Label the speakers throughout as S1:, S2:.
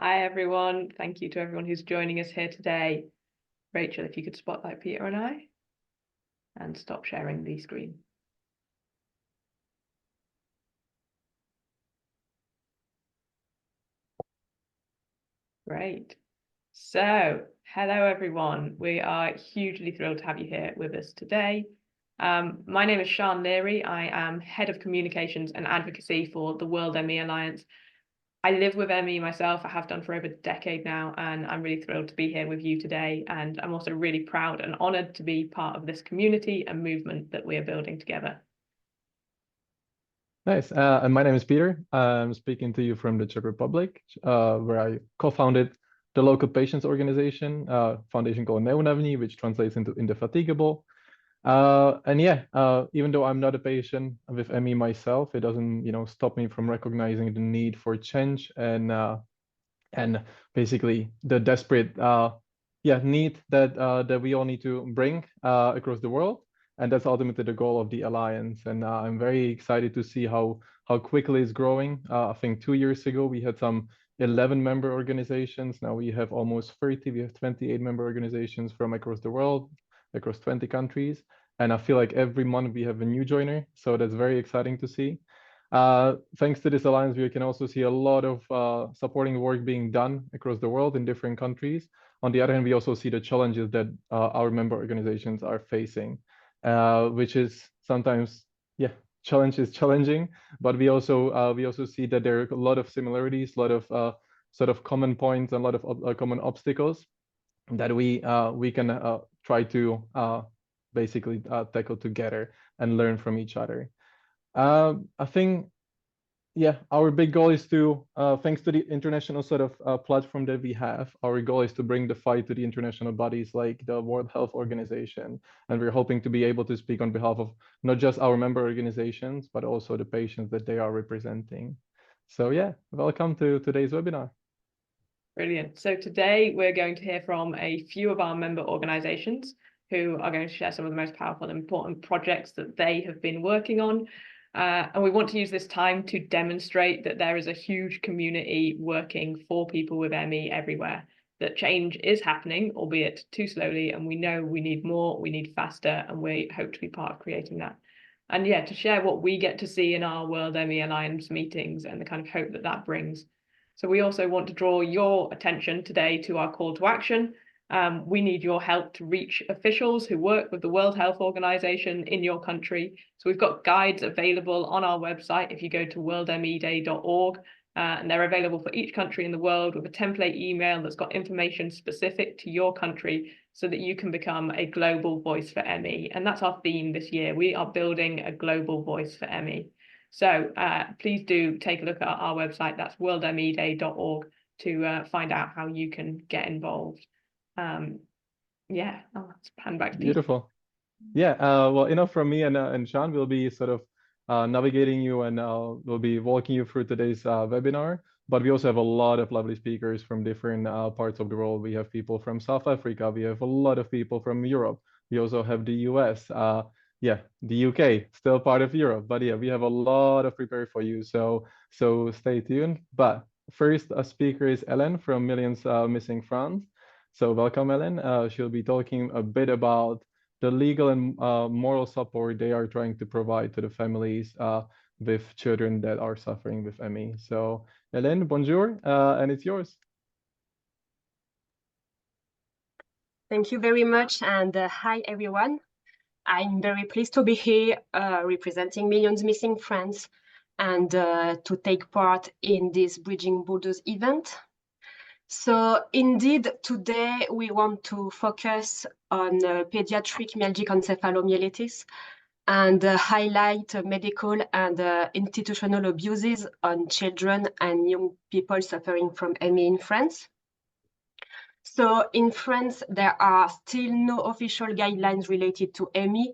S1: Hi, everyone. Thank you to everyone who's joining us here today. Rachel, if you could spotlight Peter and I and stop sharing the screen. Great. So, hello, everyone. We are hugely thrilled to have you here with us today. My name is Sian Leary. I am Head of Communications and Advocacy for the World ME Alliance. I live with ME myself. I have done for over a decade now, and I'm really thrilled to be here with you today. And I'm also really proud and honoured to be part of this community and movement that we are building together.
S2: Nice. And my name is Peter. I'm speaking to you from the Czech Republic, where I co-founded the local patients organization, foundation called Neunavní, which translates into Indefatigable. And yeah, even though I'm not a patient with ME myself, it doesn't, stop me from recognizing the need for change and basically the desperate, need that we all need to bring across the world. And that's ultimately the goal of the alliance. And I'm very excited to see how quickly it's growing. I think 2 years ago we had some 11 member organizations. Now we have almost 30. We have 28 member organizations from across the world, across 20 countries. And I feel like every month we have a new joiner. So that's very exciting to see. Thanks to this alliance, we can also see a lot of supporting work being done across the world in different countries. On the other hand, we also see the challenges that our member organizations are facing, which is sometimes, challenging. But we also see that there are a lot of similarities, a lot of sort of common points, and a lot of common obstacles that we can try to basically tackle together and learn from each other. I think, our big goal is to, thanks to the international sort of platform that we have, our goal is to bring the fight to the international bodies like the World Health Organization. And we're hoping to be able to speak on behalf of not just our member organizations, but also the patients that they are representing. So yeah, welcome to today's webinar.
S1: Brilliant. So today we're going to hear from a few of our member organizations who are going to share some of the most powerful and important projects that they have been working on. And we want to use this time to demonstrate that there is a huge community working for people with ME everywhere, that change is happening, albeit too slowly, and we know we need more, we need faster, and we hope to be part of creating that. And yeah, to share what we get to see in our World ME Alliance meetings and the kind of hope that that brings. So we also want to draw your attention today to our call to action. We need your help to reach officials who work with the World Health Organization in your country. So we've got guides available on our website if you go to worldmeday.org, and they're available for each country in the world with a template email that's got information specific to your country so that you can become a global voice for ME. And that's our theme this year. We are building a global voice for ME. So please do take a look at our website. That's worldmeday.org to find out how you can get involved. Let's hand back to Peter.
S2: Beautiful. Yeah, well, from me and Sian, we'll be sort of navigating you, and we'll be walking you through today's webinar. But we also have a lot of lovely speakers from different parts of the world. We have people from South Africa. We have a lot of people from Europe. We also have the US. The UK, still part of Europe. But yeah, we have a lot of prepared for you. So stay tuned. But first, a speaker is Ellen from Millions Missing France. So welcome, Ellen. She'll be talking a bit about the legal and moral support they are trying to provide to the families with children that are suffering with ME. So, Hélène, bonjour, and it's yours.
S3: Thank you very much, and hi, everyone. I'm very pleased to be here representing Millions Missing France and to take part in this Bridging Borders event. So indeed, today we want to focus on pediatric myalgic encephalomyelitis and highlight medical and institutional abuses on children and young people suffering from ME in France. So in France, there are still no official guidelines related to ME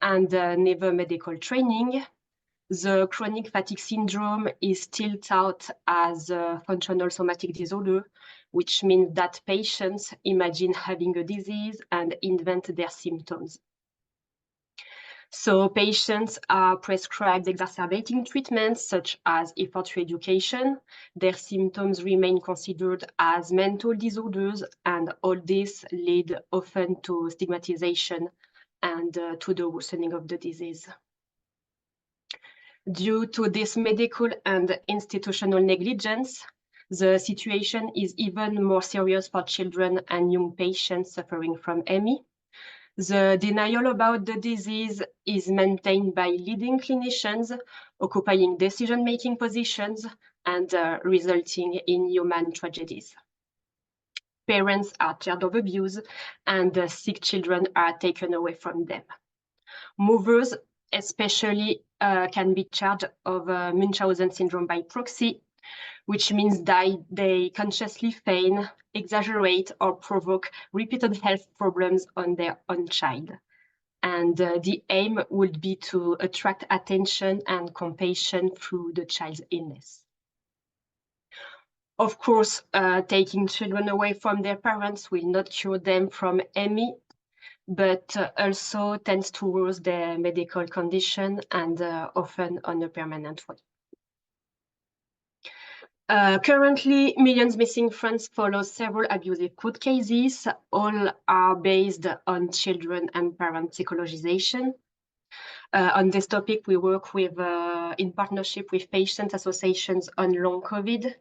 S3: and neither medical training. The chronic fatigue syndrome is still taught as a functional somatic disorder, which means that patients imagine having a disease and invent their symptoms. So patients are prescribed exacerbating treatments such as effort reeducation. Their symptoms remain considered as mental disorders, and all this lead often to stigmatization and to the worsening of the disease. Due to this medical and institutional negligence, the situation is even more serious for children and young patients suffering from ME. The denial about the disease is maintained by leading clinicians occupying decision-making positions and resulting in human tragedies. Parents are charged of abuse and sick children are taken away from them. Movers especially can be charged of Munchausen syndrome by proxy, which means that they consciously feign, exaggerate, or provoke repeated health problems on their own child. And the aim would be to attract attention and compassion through the child's illness. Of course, taking children away from their parents will not cure them from ME, but also tends to worsen their medical condition and often on a permanent way. Currently, Millions Missing Friends follows several abusive court cases. All are based on children and parent psychologization. On this topic, we work with, in partnership with patient associations on long COVID.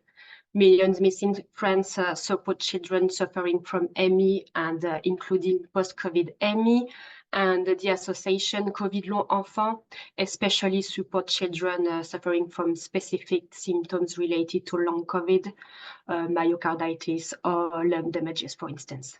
S3: Millions Missing Friends support children suffering from ME and including post-COVID ME, and the association COVID Long Enfant especially support children suffering from specific symptoms related to long COVID, myocarditis or lung damages, for instance.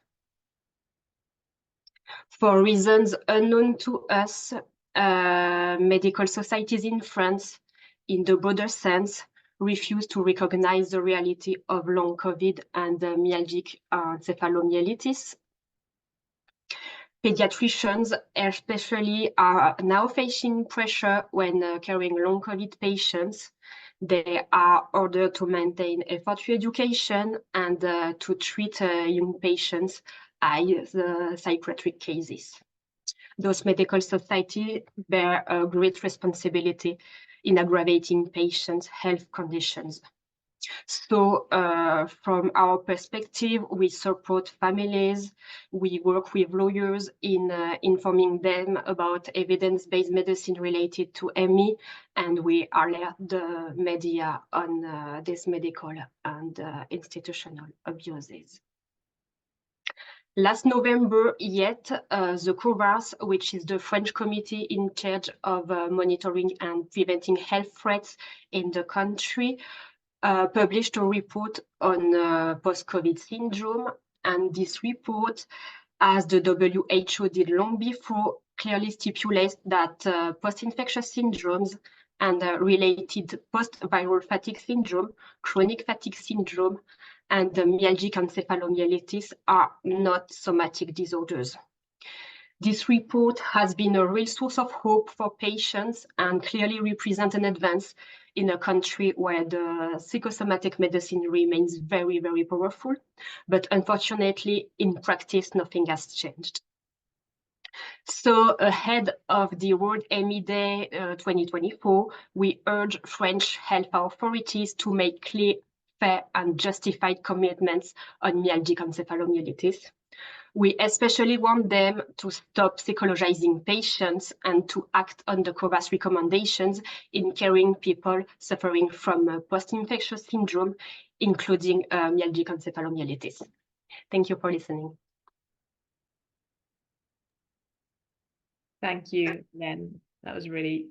S3: For reasons unknown to us, medical societies in France, in the broader sense, refuse to recognize the reality of long COVID and myalgic encephalomyelitis. Pediatricians especially are now facing pressure when caring long COVID patients. They are ordered to maintain effort reeducation and to treat young patients as psychiatric cases. Those medical societies bear a great responsibility in aggravating patients' health conditions. So from our perspective, we support families, we work with lawyers in informing them about evidence-based medicine related to ME, and we alert the media on these medical and institutional abuses. Last November, the COVARS, which is the French committee in charge of monitoring and preventing health threats in the country, published a report on post-COVID syndrome. And this report, as the WHO did long before, clearly stipulates that post-infectious syndromes and related post-viral fatigue syndrome, chronic fatigue syndrome, and myalgic encephalomyelitis are not somatic disorders. This report has been a real source of hope for patients and clearly represents an advance in a country where the psychosomatic medicine remains very, very powerful. But unfortunately, in practice, nothing has changed. So ahead of the World ME Day 2024, we urge French health authorities to make clear, fair, and justified commitments on myalgic encephalomyelitis. We especially want them to stop psychologizing patients and to act on the COVAS recommendations in caring people suffering from post-infectious syndrome, including myalgic encephalomyelitis. Thank you for listening.
S1: Thank you, Len. That was a really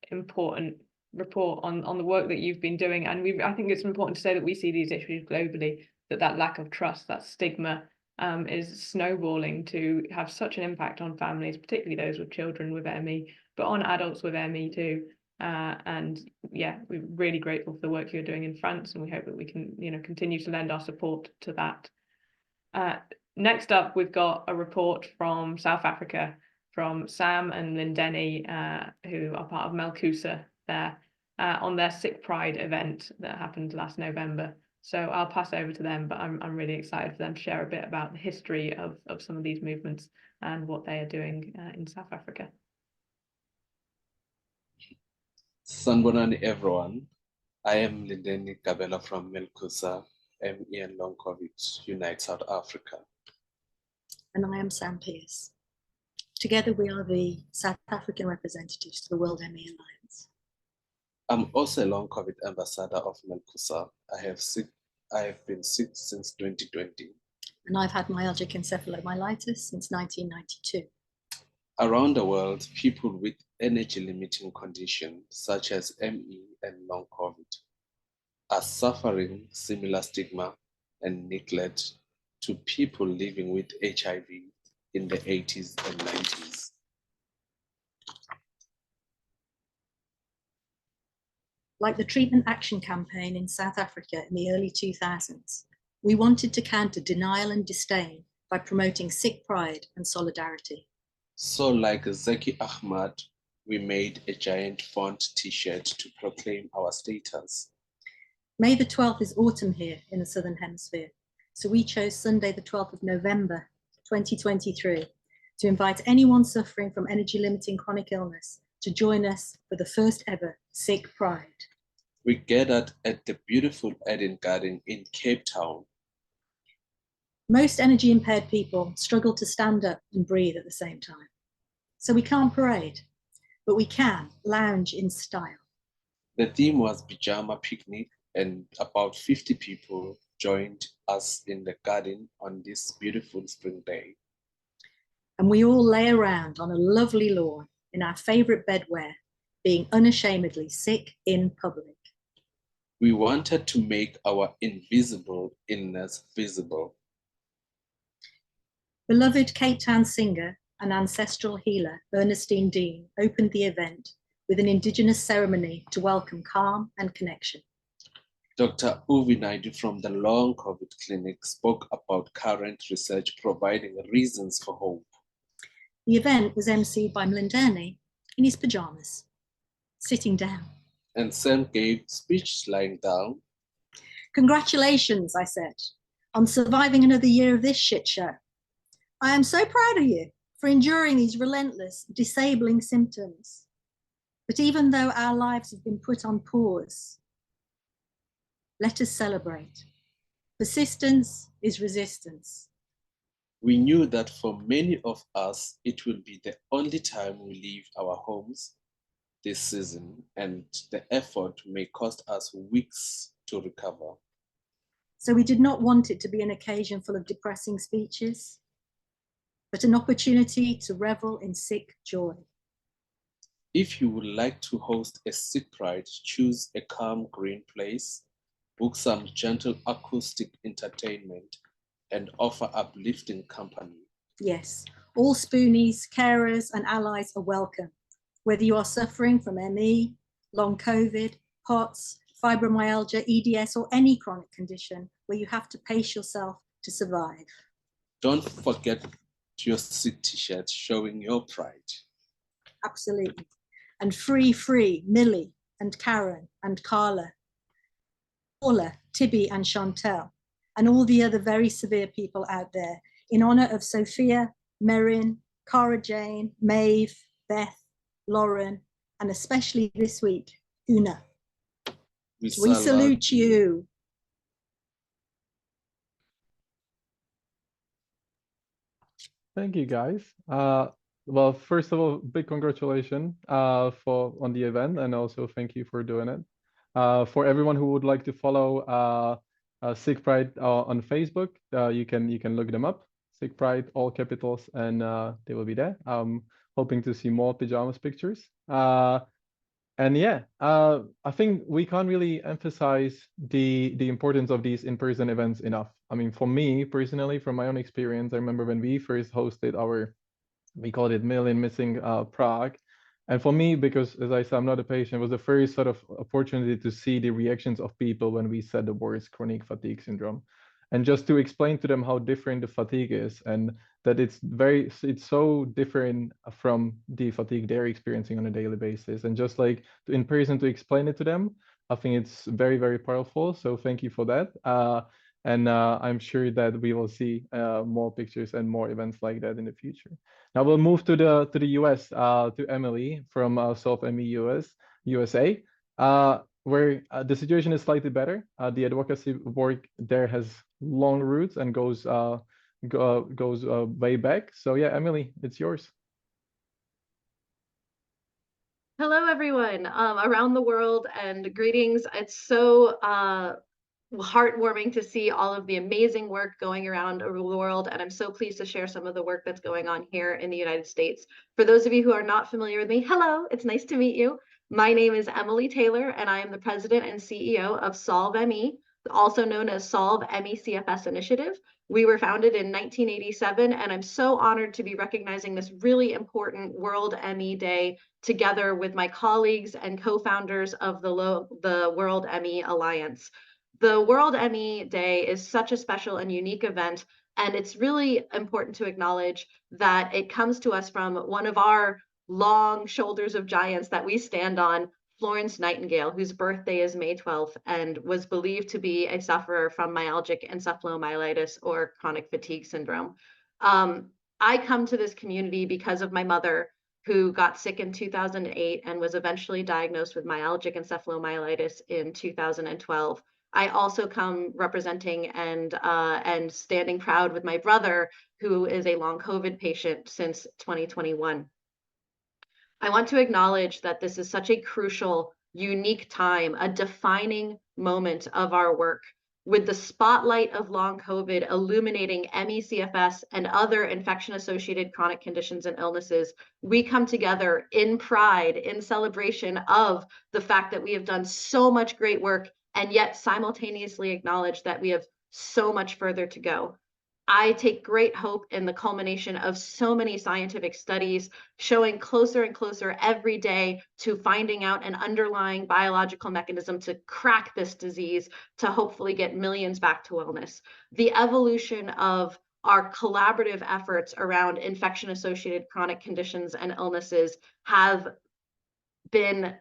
S1: important report on the work that you've been doing. And I think it's important to say that we see these issues globally, that lack of trust, that stigma is snowballing to have such an impact on families, particularly those with children with ME, but on adults with ME too. And yeah, we're really grateful for the work you're doing in France, and we hope that we can, continue to lend our support to that. Next up, we've got a report from South Africa, from Sam and Lindeni, who are part of Melkusa there, on their Sick Pride event that happened last November. So I'll pass over to them, but I'm really excited for them to share a bit about the history of some of these movements and what they are doing in South Africa.
S4: Sanbonani everyone. I am Lindeni Kabela from Melkusa, ME and Long COVID, Unite South Africa.
S5: And I am Sam Pearce. Together we are the South African representatives to the World ME Alliance.
S4: I'm also a Long COVID ambassador of Melkusa. I have been sick since 2020.
S5: And I've had myalgic encephalomyelitis since 1992.
S4: Around the world, people with energy-limiting conditions such as ME and Long COVID are suffering similar stigma and neglect to people living with HIV in the 80s and 90s.
S5: Like the Treatment Action Campaign in South Africa in the early 2000s, we wanted to counter denial and disdain by promoting sick pride and solidarity.
S4: So like Zaki Ahmad, we made a giant font t-shirt to proclaim our status.
S5: May the 12th is autumn here in the Southern Hemisphere, so we chose Sunday the 12th of November 2023 to invite anyone suffering from energy-limiting chronic illness to join us for the first ever Sick Pride.
S4: We gathered at the beautiful Eden Garden in Cape Town.
S5: Most energy-impaired people struggle to stand up and breathe at the same time. So we can't parade, but we can lounge in style.
S4: The theme was Pajama Picnic, and about 50 people joined us in the garden on this beautiful spring day.
S5: And we all lay around on a lovely lawn in our favorite bedwear, being unashamedly sick in public.
S4: We wanted to make our invisible illness visible.
S5: Beloved Cape Town singer and ancestral healer Ernestine Dean opened the event with an Indigenous ceremony to welcome calm and connection.
S4: Dr. Uvi Naidu from the Long COVID Clinic spoke about current research providing reasons for hope.
S5: The event was emceed by Mlindeni in his pajamas, sitting down.
S4: And Sam gave speech lying down.
S5: Congratulations, I said, on surviving another year of this shit show. I am so proud of you for enduring these relentless, disabling symptoms. But even though our lives have been put on pause, let us celebrate. Persistence is resistance.
S4: We knew that for many of us, it will be the only time we leave our homes this season, and the effort may cost us weeks to recover.
S5: So we did not want it to be an occasion full of depressing speeches, but an opportunity to revel in sick joy.
S4: If you would like to host a sick pride, choose a calm green place, book some gentle acoustic entertainment, and offer uplifting company.
S5: Yes, all spoonies, carers, and allies are welcome, whether you are suffering from ME, long COVID, POTS, fibromyalgia, EDS, or any chronic condition where you have to pace yourself to survive.
S4: Don't forget your sick t-shirt showing your pride.
S5: Absolutely. And free, Millie and Karen and Carla, Paula, Tibby and Chantel, and all the other very severe people out there, in honor of Sophia, Merin, Cara Jane, Maeve, Beth, Lauren, and especially this week, Una. We salute you.
S2: Thank you, guys. Well, first of all, big congratulations on the event, and also thank you for doing it. For everyone who would like to follow Sick Pride on Facebook, you can look them up. Sick Pride, all capitals, and they will be there. Hoping to see more pajamas pictures. And yeah, I think we can't really emphasize the importance of these in-person events enough. I mean, for me personally, from my own experience, I remember when we first hosted we called it Million Missing Prague. And for me, because as I said, I'm not a patient, it was the first sort of opportunity to see the reactions of people when we said the words chronic fatigue syndrome. And just to explain to them how different the fatigue is, and that it's so different from the fatigue they're experiencing on a daily basis. And just like in person to explain it to them, I think it's very, very powerful. So thank you for that. And I'm sure that we will see more pictures and more events like that in the future. Now we'll move to the US, to Emily from South ME US. USA, where the situation is slightly better. The advocacy work there has long roots and goes way back. So yeah, Emily, it's yours.
S6: Hello, everyone around the world, and greetings. It's so heartwarming to see all of the amazing work going around over the world, and I'm so pleased to share some of the work that's going on here in the United States. For those of you who are not familiar with me, hello, it's nice to meet you. My name is Emily Taylor, and I am the president and CEO of Solve ME, also known as Solve ME CFS Initiative. We were founded in 1987, and I'm so honored to be recognizing this really important World ME Day together with my colleagues and co-founders of the World ME Alliance. The World ME Day is such a special and unique event, and it's really important to acknowledge that it comes to us from one of our long shoulders of giants that we stand on, Florence Nightingale, whose birthday is May 12th and was believed to be a sufferer from myalgic encephalomyelitis or chronic fatigue syndrome. I come to this community because of my mother, who got sick in 2008 and was eventually diagnosed with myalgic encephalomyelitis in 2012. I also come representing and standing proud with my brother, who is a long COVID patient since 2021. I want to acknowledge that this is such a crucial, unique time, a defining moment of our work, with the spotlight of long COVID illuminating ME/CFS and other infection-associated chronic conditions and illnesses. We come together in pride, in celebration of the fact that we have done so much great work, and yet simultaneously acknowledge that we have so much further to go. I take great hope in the culmination of so many scientific studies showing closer and closer every day to finding out an underlying biological mechanism to crack this disease, to hopefully get millions back to wellness. The evolution of our collaborative efforts around infection-associated chronic conditions and illnesses have been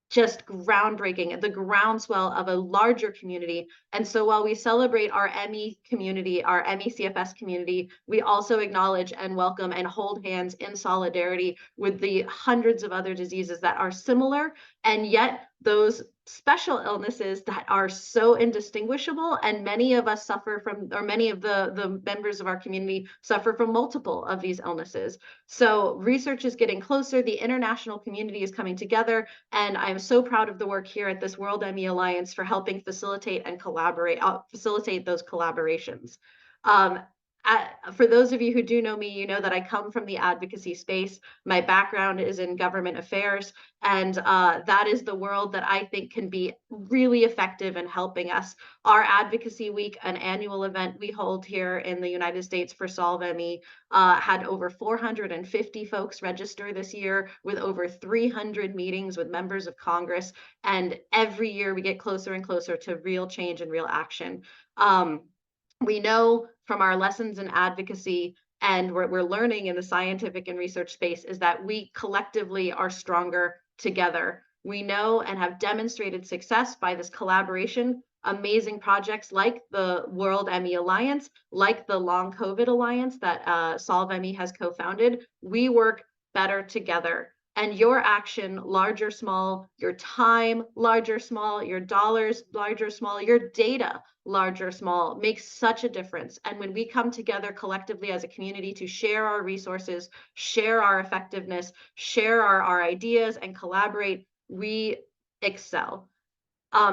S6: just groundbreaking, the groundswell of a larger community. And so while we celebrate our ME community, our ME/CFS community, we also acknowledge and welcome and hold hands in solidarity with the hundreds of other diseases that are similar, and yet those special illnesses that are so indistinguishable, and many of us suffer from, or many of the members of our community suffer from multiple of these illnesses. So research is getting closer, the international community is coming together, and I'm so proud of the work here at this World ME Alliance for helping facilitate and facilitate those collaborations. For those of you who do know me, you know that I come from the advocacy space. My background is in government affairs, and that is the world that I think can be really effective in helping us. Our Advocacy Week, an annual event we hold here in the United States for Solve ME, had over 450 folks register this year, with over 300 meetings with members of Congress. And every year we get closer and closer to real change and real action. We know from our lessons in advocacy and what we're learning in the scientific and research space is that we collectively are stronger together. We know and have demonstrated success by this collaboration, amazing projects like the World ME Alliance, like the Long COVID Alliance that Solve ME has co-founded. We work better together. And your action, large or small, your time, large or small, your dollars, large or small, your data, large or small, makes such a difference. And when we come together collectively as a community to share our resources, share our effectiveness, share our ideas, and collaborate, we excel.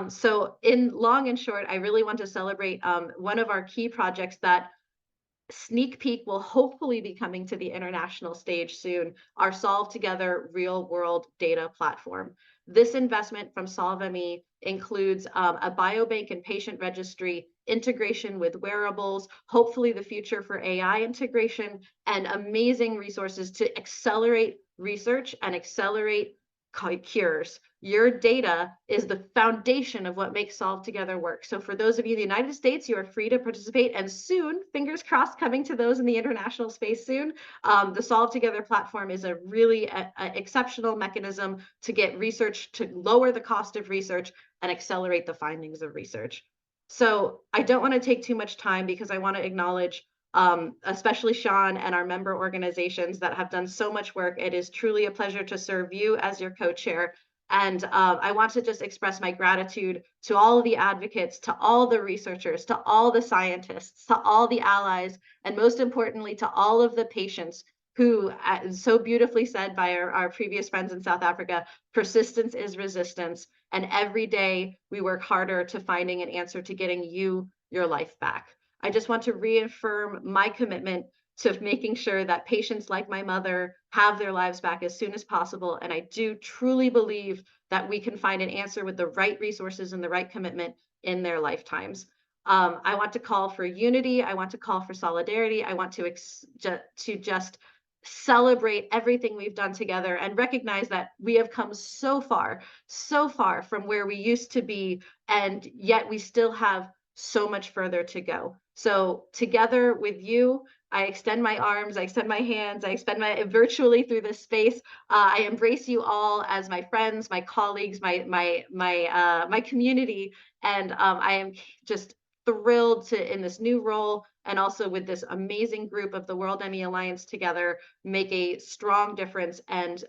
S6: So in long and short, I really want to celebrate one of our key projects that sneak peek will hopefully be coming to the international stage soon, our Solve Together real world data platform. This investment from Solve ME includes a biobank and patient registry, integration with wearables, hopefully the future for AI integration, and amazing resources to accelerate research and accelerate cures. Your data is the foundation of what makes Solve Together work. So for those of you in the United States, you are free to participate, and soon, fingers crossed, coming to those in the international space soon, the Solve Together platform is a really exceptional mechanism to get research, to lower the cost of research and accelerate the findings of research. So I don't want to take too much time because I want to acknowledge especially Sean and our member organizations that have done so much work. It is truly a pleasure to serve you as your co-chair. And I want to just express my gratitude to all the advocates, to all the researchers, to all the scientists, to all the allies, and most importantly, to all of the patients who, so beautifully said by our previous friends in South Africa, persistence is resistance. And every day we work harder to finding an answer to getting you your life back. I just want to reaffirm my commitment to making sure that patients like my mother have their lives back as soon as possible. And I do truly believe that we can find an answer with the right resources and the right commitment in their lifetimes. I want to call for unity. I want to call for solidarity. I want to just celebrate everything we've done together and recognize that we have come so far from where we used to be, and yet we still have so much further to go. So together with you, I extend my arms, I extend my hands, I extend my virtually through this space. I embrace you all as my friends, my colleagues, my community, and I am just thrilled to, in this new role, and also with this amazing group of the World ME Alliance together, make a strong difference and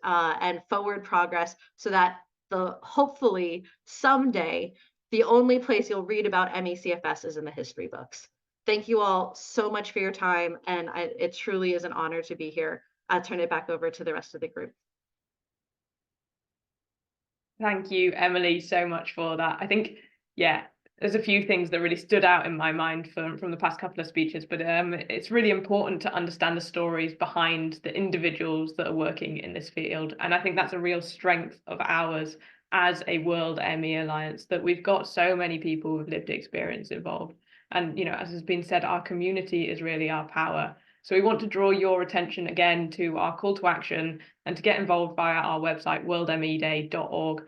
S6: forward progress, so that hopefully someday the only place you'll read about ME/CFS is in the history books. Thank you all so much for your time, and it truly is an honor to be here. I'll turn it back over to the rest of the group.
S1: Thank you, Emily, so much for that. I think, yeah, there's a few things that really stood out in my mind from the past couple of speeches, but it's really important to understand the stories behind the individuals that are working in this field. And I think that's a real strength of ours as a World ME Alliance, that we've got so many people with lived experience involved. And, you know, as has been said, our community is really our power. So we want to draw your attention again to our call to action and to get involved via our website, worldmeday.org,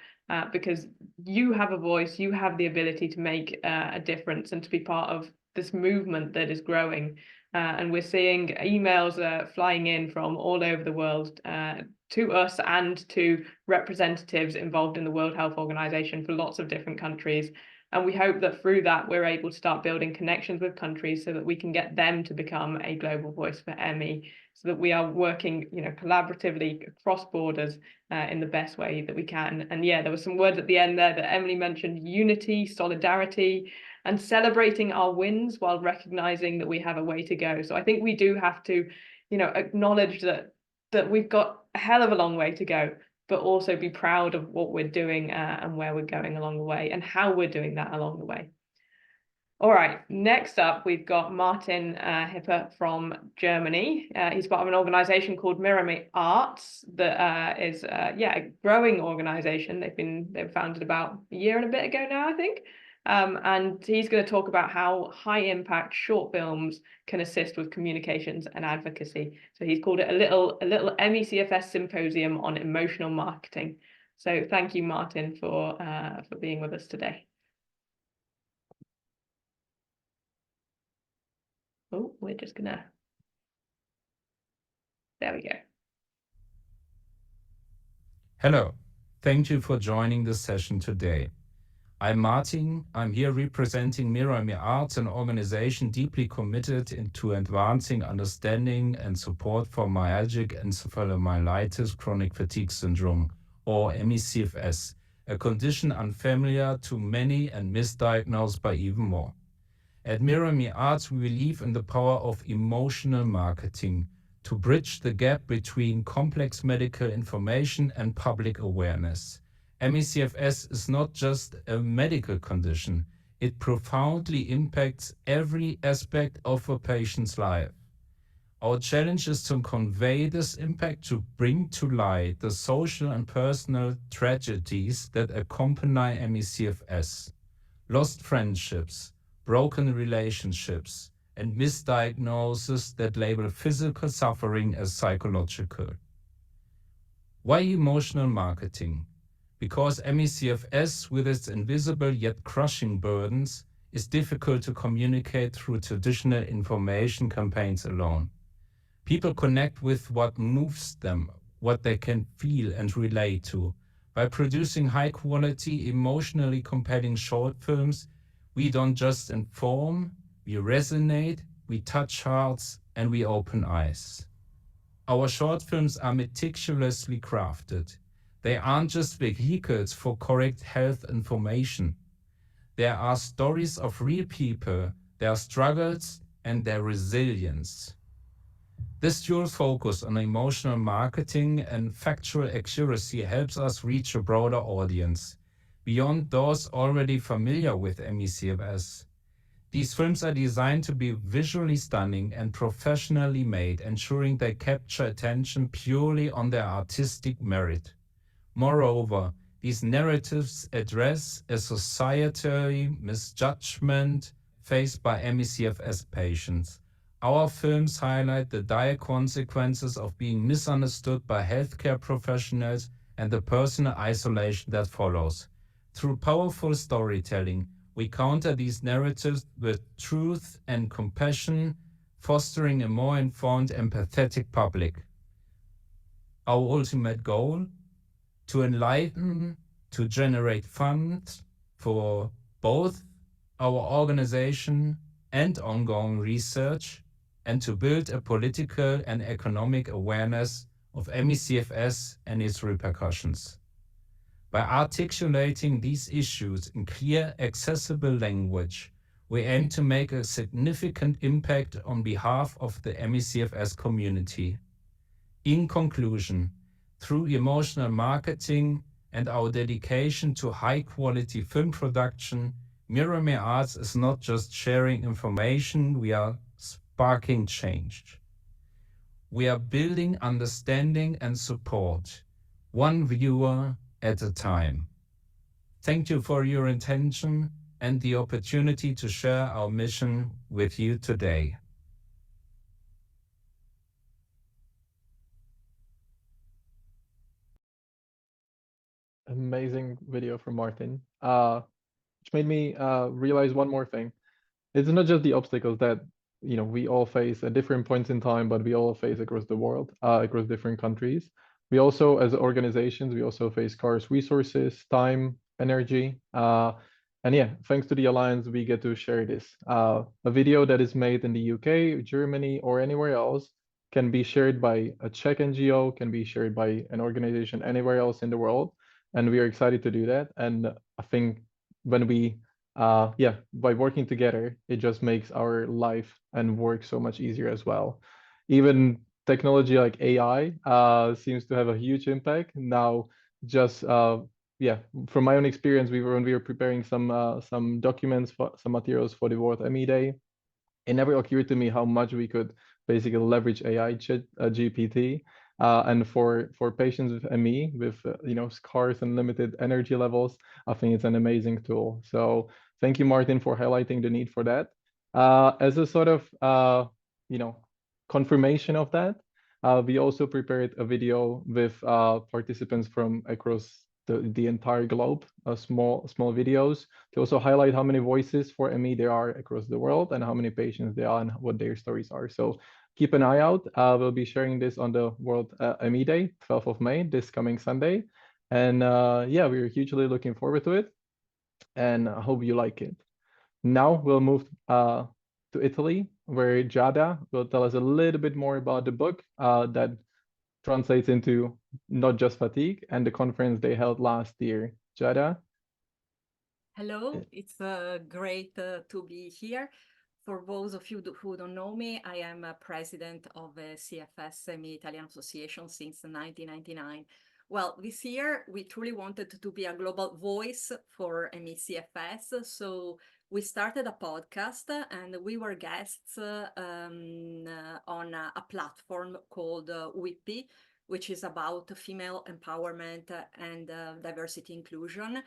S1: because you have a voice, you have the ability to make a difference and to be part of this movement that is growing. And we're seeing emails flying in from all over the world to us and to representatives involved in the World Health Organization for lots of different countries. And we hope that through that, we're able to start building connections with countries so that we can get them to become a global voice for ME, so that we are working, you know, collaboratively across borders in the best way that we can. And yeah, there were some words at the end there that Emily mentioned: unity, solidarity, and celebrating our wins while recognizing that we have a way to go. So I think we do have to, you know, acknowledge that we've got a hell of a long way to go, but also be proud of what we're doing and where we're going along the way and how we're doing that along the way. All right, next up, we've got Martin Hipper from Germany. He's part of an organization called Mirror Me Arts that is, a growing organization. They were founded about a year and a bit ago now, I think. And he's going to talk about how high impact short films can assist with communications and advocacy. So he's called it a little ME/CFS symposium on emotional marketing. So thank you, Martin, for being with us today. Oh, we're just gonna, there we go.
S7: Hello, thank you for joining the session today. I'm Martin. I'm here representing Mirror Me Arts, an organization deeply committed to advancing understanding and support for myalgic encephalomyelitis chronic fatigue syndrome, or ME/CFS, a condition unfamiliar to many and misdiagnosed by even more. At Mirror Me Arts, we believe in the power of emotional marketing to bridge the gap between complex medical information and public awareness. ME/CFS is not just a medical condition, it profoundly impacts every aspect of a patient's life. Our challenge is to convey this impact, to bring to light the social and personal tragedies that accompany ME/CFS, lost friendships, broken relationships, and misdiagnoses that label physical suffering as psychological. Why emotional marketing? Because ME/CFS, with its invisible yet crushing burdens, is difficult to communicate through traditional information campaigns alone. People connect with what moves them, what they can feel and relate to. By producing high-quality, emotionally compelling short films, we don't just inform, we resonate, we touch hearts, and we open eyes. Our short films are meticulously crafted. They aren't just vehicles for correct health information. There are stories of real people, their struggles, and their resilience. This dual focus on emotional marketing and factual accuracy helps us reach a broader audience, beyond those already familiar with MECFS. These films are designed to be visually stunning and professionally made, ensuring they capture attention purely on their artistic merit. Moreover, these narratives address a societal misjudgment faced by MECFS patients. Our films highlight the dire consequences of being misunderstood by healthcare professionals and the personal isolation that follows. Through powerful storytelling, we counter these narratives with truth and compassion, fostering a more informed, empathetic public. Our ultimate goal: to enlighten, to generate funds for both our organization and ongoing research, and to build a political and economic awareness of MECFS and its repercussions. By articulating these issues in clear, accessible language, we aim to make a significant impact on behalf of the MECFS community. In conclusion, through emotional marketing and our dedication to high-quality film production, Mirror Arts is not just sharing information, we are sparking change. We are building understanding and support, one viewer at a time. Thank you for your attention and the opportunity to share our mission with you today.
S2: Amazing video from Martin, which made me realize one more thing. It's not just the obstacles that we all face at different points in time, but we all face across the world, across different countries. We also, as organizations, we also face scarce resources, time, energy, and yeah, thanks to the Alliance, we get to share this. A video that is made in the UK, Germany, or anywhere else can be shared by a Czech NGO, can be shared by an organization anywhere else in the world, and we are excited to do that. And I think when we by working together, it just makes our life and work so much easier as well. Even technology like AI seems to have a huge impact now. Just from my own experience, when we were preparing some documents, some materials for the World ME Day, it never occurred to me how much we could basically leverage AI GPT. And for patients with ME, with scarce and limited energy levels, I think it's an amazing tool. So thank you, Martin, for highlighting the need for that. As a sort of confirmation of that, we also prepared a video with participants from across the entire globe, small videos to also highlight how many voices for ME there are across the world and how many patients there are and what their stories are. So keep an eye out. We'll be sharing this on the World ME Day, 12th of May, this coming Sunday. And we're hugely looking forward to it. And I hope you like it. Now we'll move to Italy, where Giada will tell us a little bit more about the book that translates into Not Just Fatigue and the conference they held last year. Giada?
S8: Hello, it's great to be here. For those of you who don't know me, I am a president of the CFS ME Italian Association since 1999. Well, this year we truly wanted to be a global voice for ME CFS, so we started a podcast and we were guests on a platform called WIPI, which is about female empowerment and diversity inclusion.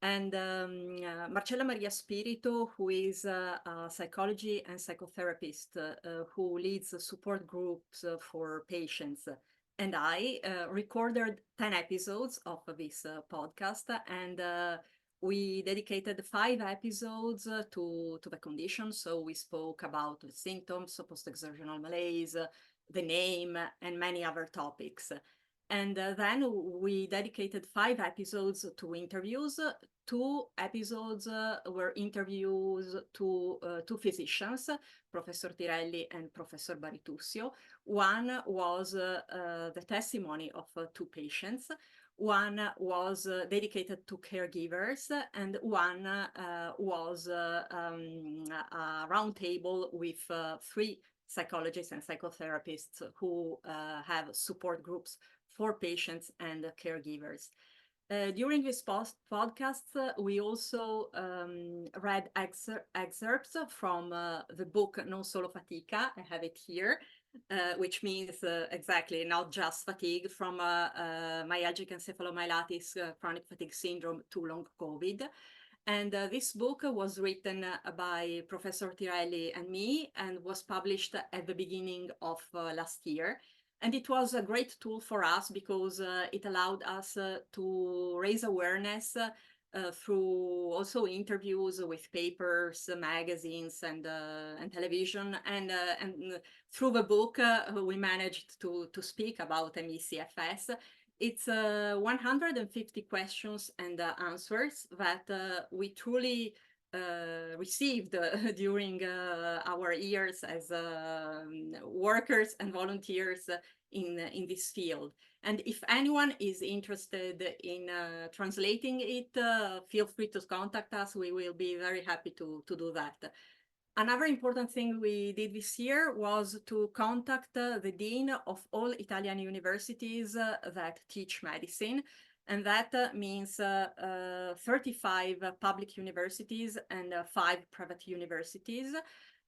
S8: And Marcella Maria Spirito, who is a psychology and psychotherapist who leads support groups for patients, and I recorded 10 episodes of this podcast, and we dedicated 5 episodes to the condition. So we spoke about the symptoms, post-exertional malaise, the name, and many other topics. And then we dedicated 5 episodes to interviews. 2 episodes were interviews to 2 physicians, Professor Tirelli and Professor Baritussio. One was the testimony of 2 patients. One was dedicated to caregivers, and one was a roundtable with 3 psychologists and psychotherapists who have support groups for patients and caregivers. During this podcast, we also read excerpts from the book Non Solo Fatica. I have it here, which means exactly not just fatigue, from myalgic encephalomyelitis, chronic fatigue syndrome to long COVID. And this book was written by Professor Tirelli and me, and was published at the beginning of last year. And it was a great tool for us because it allowed us to raise awareness through also interviews with papers, magazines, and television. And through the book, we managed to speak about ME/CFS. It's 150 questions and answers that we truly received during our years as workers and volunteers in this field. And if anyone is interested in translating it, feel free to contact us. We will be very happy to do that. Another important thing we did this year was to contact the dean of all Italian universities that teach medicine. And that means 35 public universities and 5 private universities.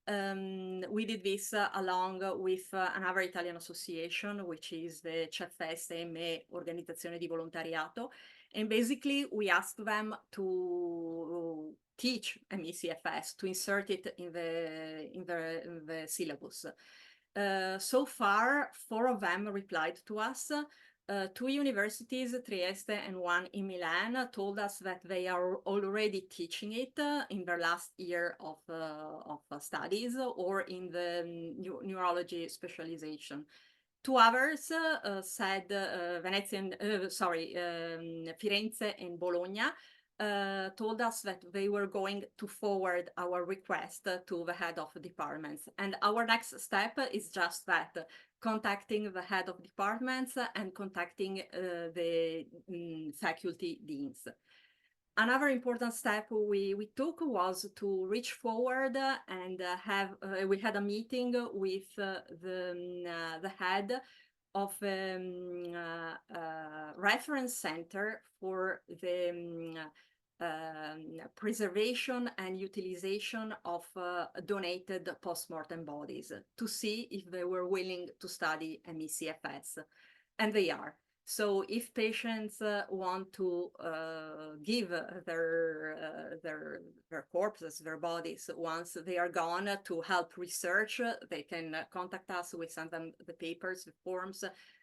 S8: We did this along with another Italian association, which is the CFS-ME Organizzazione di Volontariato. And basically, we asked them to teach ME/CFS, to insert it in the syllabus. So far, 4 of them replied to us. 2 universities, Trieste and 1 in Milan, told us that they are already teaching it in their last year of studies or in the neurology specialization. 2 others said Firenze and Bologna told us that they were going to forward our request to the head of departments. And our next step is just that, contacting the head of departments and contacting the faculty deans. Another important step we took was to reach forward and we had a meeting with the head of reference center for the preservation and utilization of donated postmortem bodies, to see if they were willing to study ME/CFS, and they are. So if patients want to give their corpses, their bodies, once they are gone, to help research, they can contact us. We send them the papers, the forms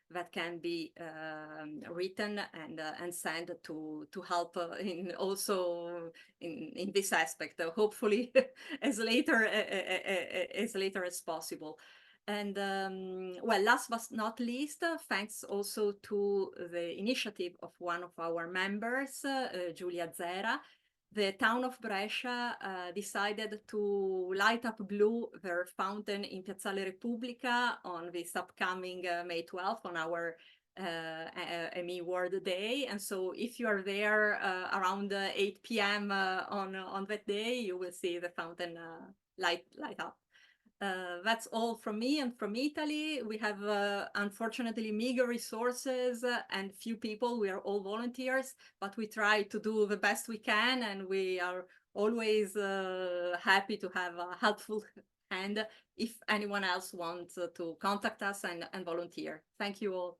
S8: that can be written and sent to help in this aspect, hopefully as later as possible. And well, last but not least, thanks also to the initiative of one of our members, Giulia Zera, the town of Brescia decided to light up blue their fountain in Piazzale Repubblica on this upcoming May 12th, on our ME World Day. And so if you are there around 8 p.m. on that day, you will see the fountain light up. That's all from me and from Italy. We have unfortunately meager resources and few people. We are all volunteers, but we try to do the best we can, and we are always happy to have a helpful hand if anyone else wants to contact us and volunteer. Thank you all.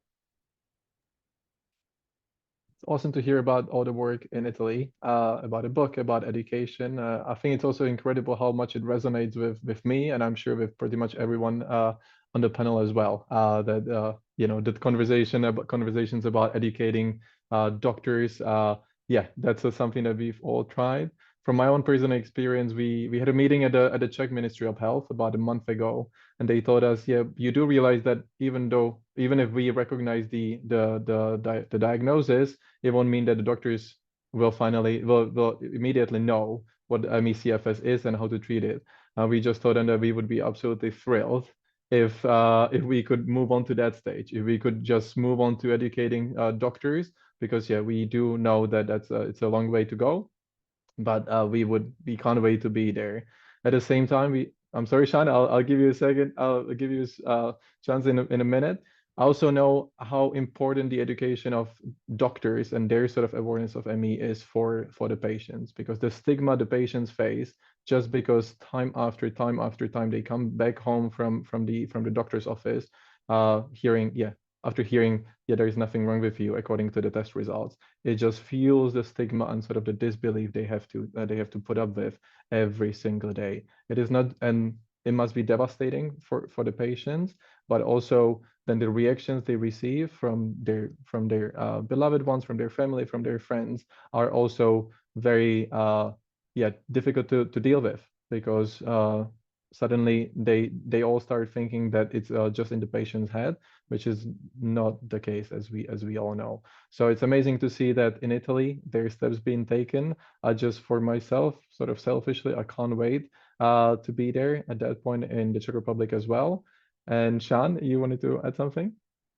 S2: It's awesome to hear about all the work in Italy, about the book, about education. I think it's also incredible how much it resonates with me, and I'm sure with pretty much everyone on the panel as well. That you know, the conversations about educating doctors. Yeah, that's something that we've all tried. From my own personal experience, we had a meeting at the Czech Ministry of Health about a month ago, and they told us, yeah, you do realize that even if we recognize the diagnosis, it won't mean that the doctors will immediately know what ME/CFS is and how to treat it. We just told them that we would be absolutely thrilled if we could move on to that stage, if we could just move on to educating doctors because yeah, we do know that it's a long way to go, but we can't wait to be there. At the same time, I'm sorry, Sean, I'll give you a second. I'll give you a chance in a minute. I also know how important the education of doctors and their sort of awareness of ME is for the patients, because the stigma the patients face just because time after time they come back home from the doctor's office, after hearing there is nothing wrong with you according to the test results. It just fuels the stigma and sort of the disbelief they have to put up with every single day. It is not, and it must be devastating for the patients, but also then the reactions they receive from their beloved ones, from their family, from their friends, are also very difficult to deal with, because suddenly they all start thinking that it's just in the patient's head, which is not the case, as we all know. So it's amazing to see that in Italy there are steps being taken. Just for myself, sort of selfishly, I can't wait to be there at that point in the Czech Republic as well. And Sean, you wanted to add something?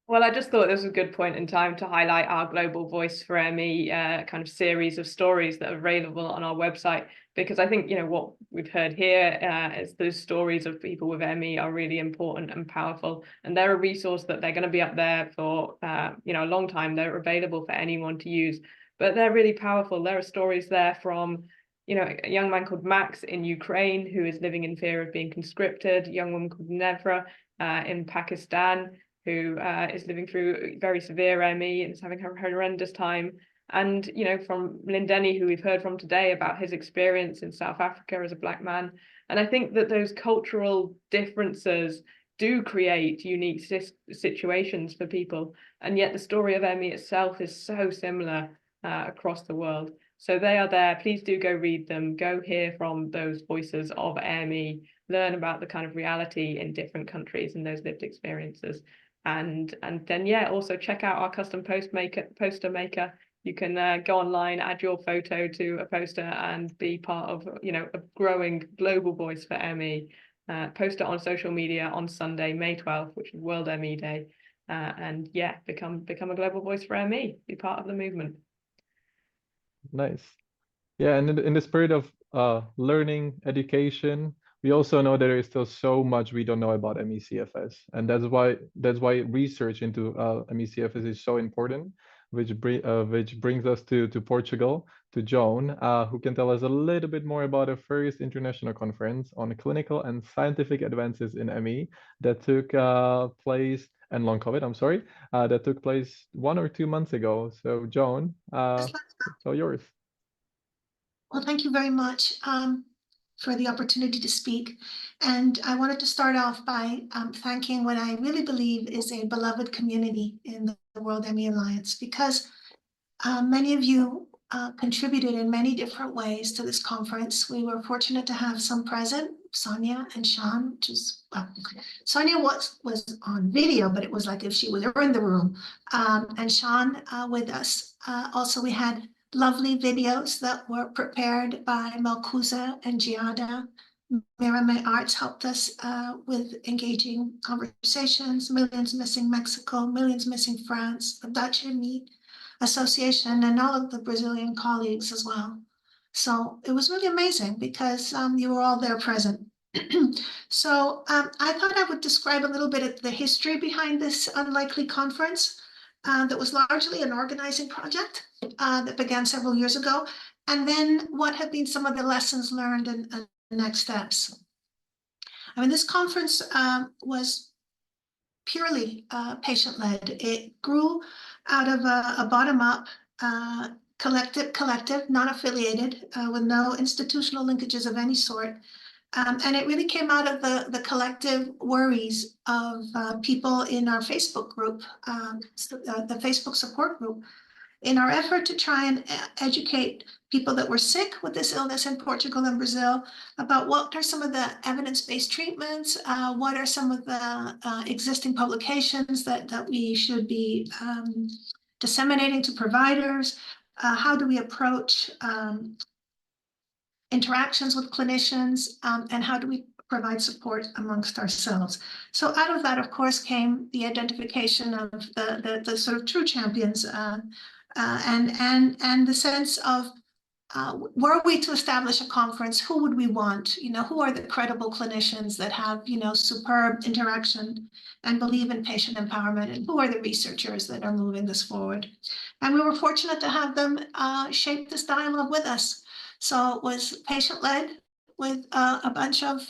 S1: Well, I just thought this was a good point in time to highlight our Global Voice for ME kind of series of stories that are available on our website, because I think, what we've heard here is those stories of people with ME are really important and powerful, and they're a resource that they're going to be up there for, a long time. They're available for anyone to use, but they're really powerful. There are stories there from, a young man called Max in Ukraine who is living in fear of being conscripted, a young woman called Nevra in Pakistan, who is living through very severe ME and is having a horrendous time. And, from Lindeni, who we've heard from today about his experience in South Africa as a Black man. And I think that those cultural differences do create unique situations for people. And yet the story of ME itself is so similar across the world. So they are there. Please do go read them, go hear from those voices of ME, learn about the kind of reality in different countries and those lived experiences. And then also check out our custom poster maker. You can go online, add your photo to a poster, and be part of a growing global voice for ME. Post it on social media on Sunday, May 12th, which is World ME Day, and become a global voice for ME. Be part of the movement.
S2: Nice. Yeah, and in the spirit of learning, education, we also know there is still so much we don't know about ME/CFS, and that's why research into ME/CFS is so important, which brings us to Portugal, to Joan, who can tell us a little bit more about the first international conference on clinical and scientific advances in ME that took place, and long COVID, I'm sorry, that took place 1 or 2 months ago. So Joan, it's all yours.
S9: Well, thank you very much for the opportunity to speak. And I wanted to start off by thanking what I really believe is a beloved community in the World ME Alliance, because many of you contributed in many different ways to this conference. We were fortunate to have some present, Sonia and Sean, which is, Sonia was on video, but it was like if she was in the room, and Sean with us. Also, we had lovely videos that were prepared by Malcusa and Giada. Mirame Arts helped us with engaging conversations, Millions Missing Mexico, Millions Missing France, the Dutch ME Association, and all of the Brazilian colleagues as well. So it was really amazing because you were all there present. So I thought I would describe a little bit of the history behind this unlikely conference that was largely an organizing project that began several years ago, and then what have been some of the lessons learned and next steps. I mean, this conference was purely patient-led. It grew out of a bottom-up collective, non-affiliated, with no institutional linkages of any sort. And it really came out of the collective worries of people in our Facebook group, the Facebook support group, in our effort to try and educate people that were sick with this illness in Portugal and Brazil about what are some of the evidence-based treatments, what are some of the existing publications that we should be disseminating to providers, how do we approach interactions with clinicians, and how do we provide support amongst ourselves. So out of that, of course, came the identification of the sort of true champions, and the sense of were we to establish a conference, who would we want? Who are the credible clinicians that have, superb interaction and believe in patient empowerment? And who are the researchers that are moving this forward? And we were fortunate to have them shape this dialogue with us. So it was patient-led with a bunch of,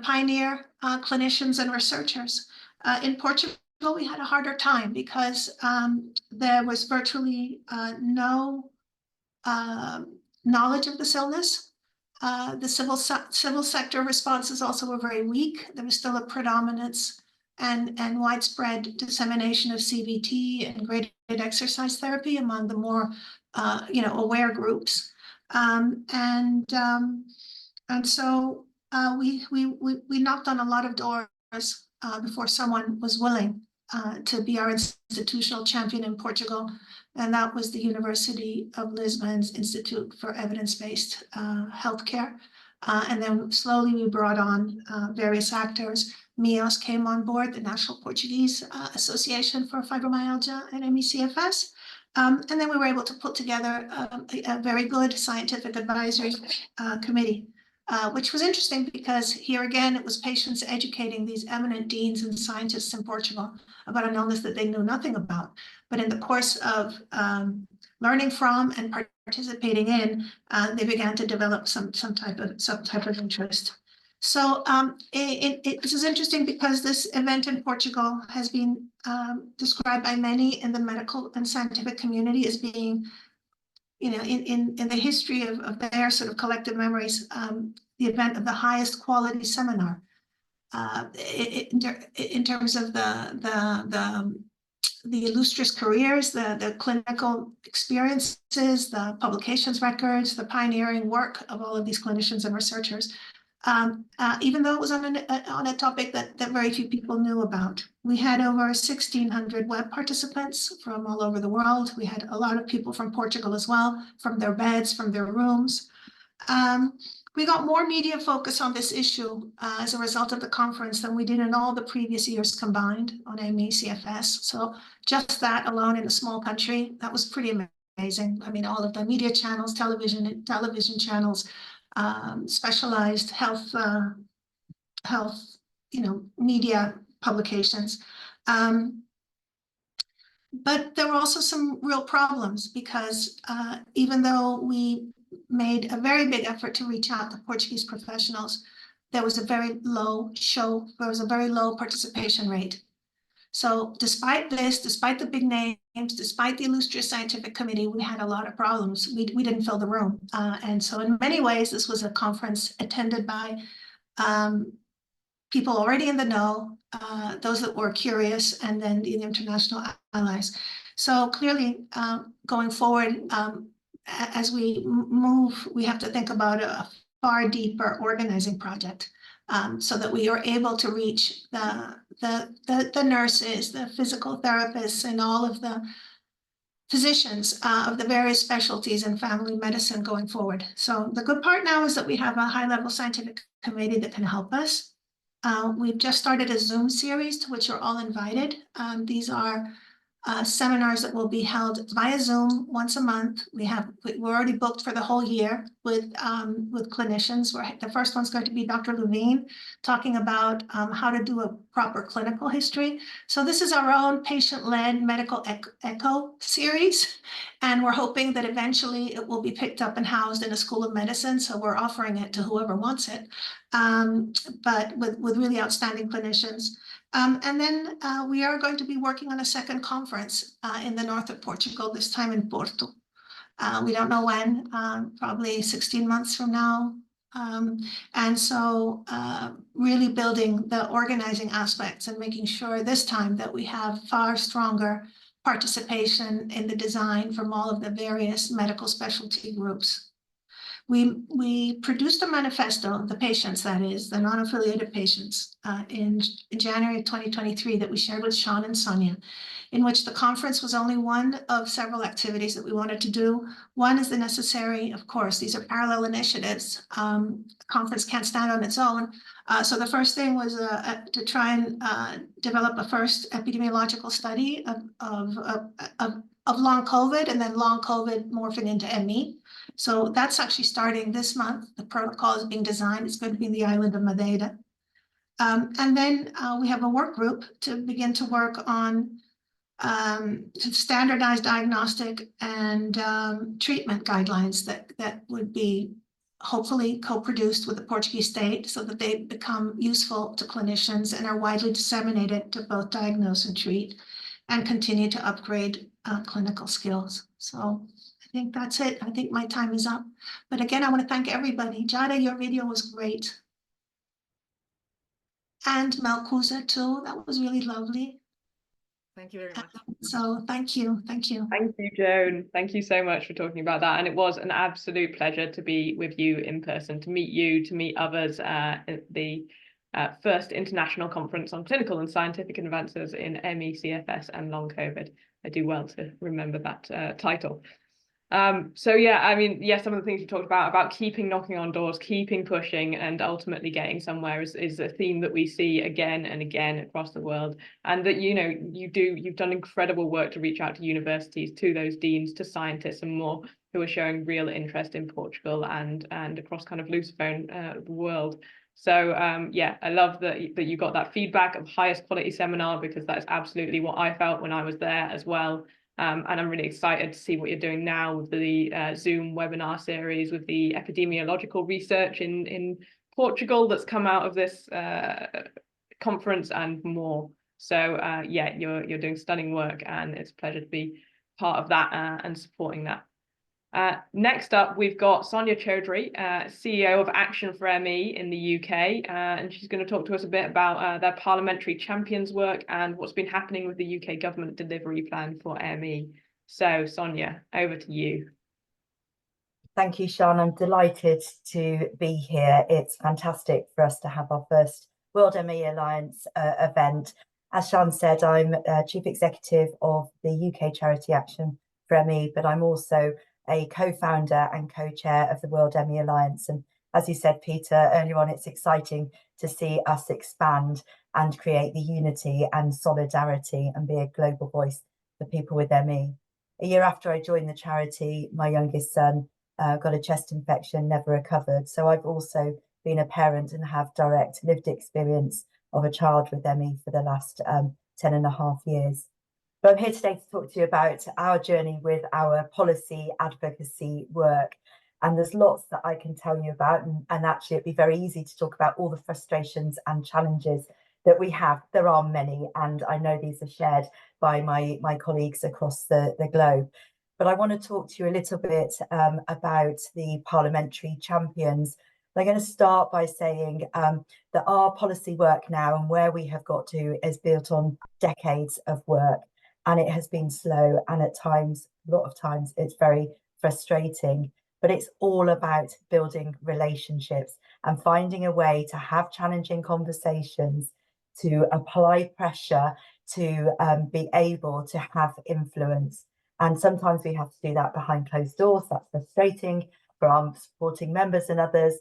S9: pioneer clinicians and researchers. In Portugal, we had a harder time because there was virtually no knowledge of this illness. The civil sector responses also were very weak. There was still a predominance and widespread dissemination of CBT and graded exercise therapy among the more aware groups. And so we knocked on a lot of doors before someone was willing to be our institutional champion in Portugal. And that was the University of Lisbon's Institute for Evidence-Based Healthcare. And then slowly we brought on various actors. MIOS came on board, the National Portuguese Association for Fibromyalgia and ME/CFS. And then we were able to put together a very good scientific advisory committee, which was interesting because here again, it was patients educating these eminent deans and scientists in Portugal about an illness that they knew nothing about. But in the course of learning from and participating in, they began to develop some type of interest. So this is interesting because this event in Portugal has been described by many in the medical and scientific community as being, in the history of their sort of collective memories, the event of the highest quality seminar in terms of the illustrious careers, the clinical experiences, the publications records, the pioneering work of all of these clinicians and researchers. Even though it was on a topic that very few people knew about. We had over 1,600 web participants from all over the world. We had a lot of people from Portugal as well, from their beds, from their rooms. We got more media focus on this issue as a result of the conference than we did in all the previous years combined on ME/CFS. So just that alone in a small country, that was pretty amazing. I mean, all of the media channels, television channels, specialized health, media publications. But there were also some real problems because even though we made a very big effort to reach out to Portuguese professionals, there was a very low participation rate. So despite this, despite the big names, despite the illustrious scientific committee, we had a lot of problems. We didn't fill the room. And so in many ways, this was a conference attended by people already in the know, those that were curious, and then the international allies. So clearly, going forward, as we move, we have to think about a far deeper organizing project. So that we are able to reach the nurses, the physical therapists, and all of the physicians of the various specialties in family medicine going forward. So the good part now is that we have a high-level scientific committee that can help us. We've just started a Zoom series to which you're all invited. These are seminars that will be held via Zoom once a month. We're already booked for the whole year with clinicians. The first one's going to be Dr. Levine talking about how to do a proper clinical history. So this is our own patient-led medical echo series, and we're hoping that eventually it will be picked up and housed in a school of medicine. So we're offering it to whoever wants it, but with really outstanding clinicians. And then we are going to be working on a second conference in the north of Portugal, this time in Porto. We don't know when, probably 16 months from now. And so really building the organizing aspects and making sure this time that we have far stronger participation in the design from all of the various medical specialty groups. We produced a manifesto, the patients, that is, the non-affiliated patients, in January 2023 that we shared with Sean and Sonia, in which the conference was only one of several activities that we wanted to do. One is the necessary, of course, these are parallel initiatives. The conference can't stand on its own. So the first thing was to try and develop a first epidemiological study of of long COVID and then long COVID morphing into ME. So that's actually starting this month. The protocol is being designed. It's going to be in the island of Madeira. And then we have a work group to begin to work on standardized diagnostic and treatment guidelines that would be hopefully co-produced with the Portuguese state so that they become useful to clinicians and are widely disseminated to both diagnose and treat and continue to upgrade clinical skills. So I think that's it. I think my time is up. But again, I want to thank everybody. Jada, your video was great. And Malcusa too, that was really lovely.
S8: Thank you very much.
S9: So thank you, thank you.
S1: Thank you, Joan. Thank you so much for talking about that. And it was an absolute pleasure to be with you in person, to meet you, to meet others at the first international conference on clinical and scientific advances in ME, CFS and long COVID. I do well to remember that title. So yeah, I mean, yes, some of the things you talked about keeping knocking on doors, keeping pushing, and ultimately getting somewhere is a theme that we see again and again across the world. And that, you know, you've done incredible work to reach out to universities, to those deans, to scientists and more who are showing real interest in Portugal and across kind of Lusophone world. So yeah, I love that you got that feedback of highest quality seminar, because that's absolutely what I felt when I was there as well. And I'm really excited to see what you're doing now with the Zoom webinar series, with the epidemiological research in Portugal that's come out of this conference and more. So yeah, you're doing stunning work, and it's a pleasure to be part of that and supporting that. Next up, we've got Sonia Chaudhry, CEO of Action for ME in the UK, and she's going to talk to us a bit about their parliamentary champions work and what's been happening with the UK government delivery plan for ME. So, Sonia, over to you.
S10: Thank you, Sian. I'm delighted to be here. It's fantastic for us to have our first World ME Alliance event. As Sian said, I'm Chief Executive of the UK charity Action for ME, but I'm also a co-founder and co-chair of the World ME Alliance. And as you said, Peter, earlier on, it's exciting to see us expand and create the unity and solidarity and be a global voice for people with ME. A year after I joined the charity, my youngest son got a chest infection, never recovered. So I've also been a parent and have direct lived experience of a child with ME for the last 10.5 years. But I'm here today to talk to you about our journey with our policy advocacy work. And there's lots that I can tell you about, and actually it'd be very easy to talk about all the frustrations and challenges that we have. There are many, and I know these are shared by my colleagues across the globe. But I want to talk to you a little bit about the parliamentary champions. I'm going to start by saying that our policy work now and where we have got to is built on decades of work. And it has been slow, and at times, a lot of times, it's very frustrating. But it's all about building relationships and finding a way to have challenging conversations, to apply pressure, to be able to have influence. And sometimes we have to do that behind closed doors. That's frustrating for our supporting members and others,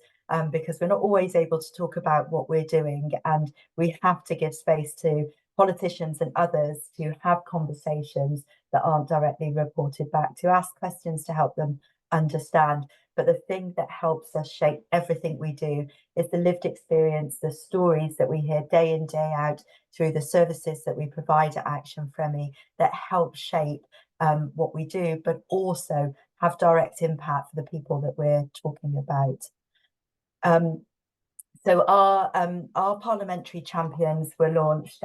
S10: because we're not always able to talk about what we're doing. And we have to give space to politicians and others to have conversations that aren't directly reported back, to ask questions to help them understand. But the thing that helps us shape everything we do is the lived experience, the stories that we hear day in, day out through the services that we provide at Action for ME that help shape what we do, but also have direct impact for the people that we're talking about. So our parliamentary champions were launched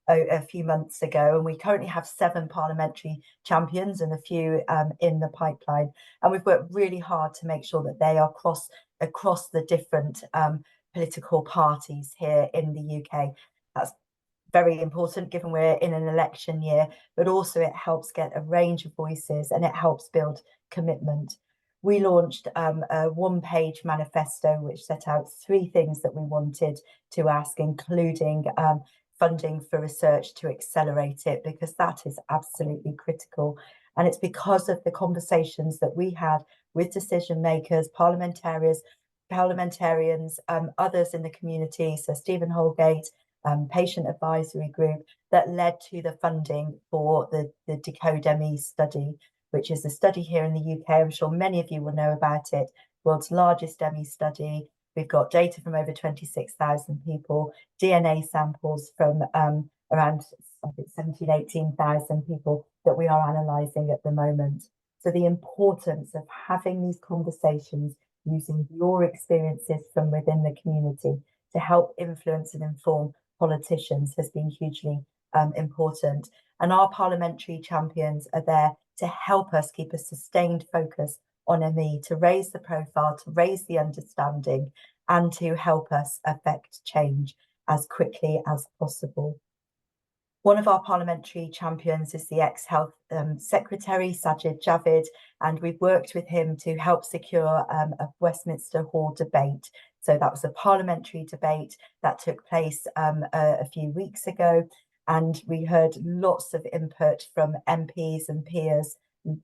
S10: a few months ago, and we currently have 7 parliamentary champions and a few in the pipeline. And we've worked really hard to make sure that they are across the different political parties here in the UK. That's very important given we're in an election year, but also it helps get a range of voices and it helps build commitment. We launched a one-page manifesto which set out 3 things that we wanted to ask, including funding for research to accelerate it, because that is absolutely critical. And it's because of the conversations that we had with decision makers, parliamentarians, others in the community, so Stephen Holgate, patient advisory group that led to the funding for the Decode ME study, which is a study here in the UK. I'm sure many of you will know about it. World's largest ME study. We've got data from over 26,000 people, DNA samples from around 17, 18,000 people that we are analysing at the moment. So the importance of having these conversations using your experiences from within the community to help influence and inform politicians has been hugely important. And our parliamentary champions are there to help us keep a sustained focus on ME, to raise the profile, to raise the understanding, and to help us affect change as quickly as possible. One of our parliamentary champions is the ex-Health Secretary, Sajid Javid, and we've worked with him to help secure a Westminster Hall debate. So that was a parliamentary debate that took place a few weeks ago, and we heard lots of input from MPs and peers,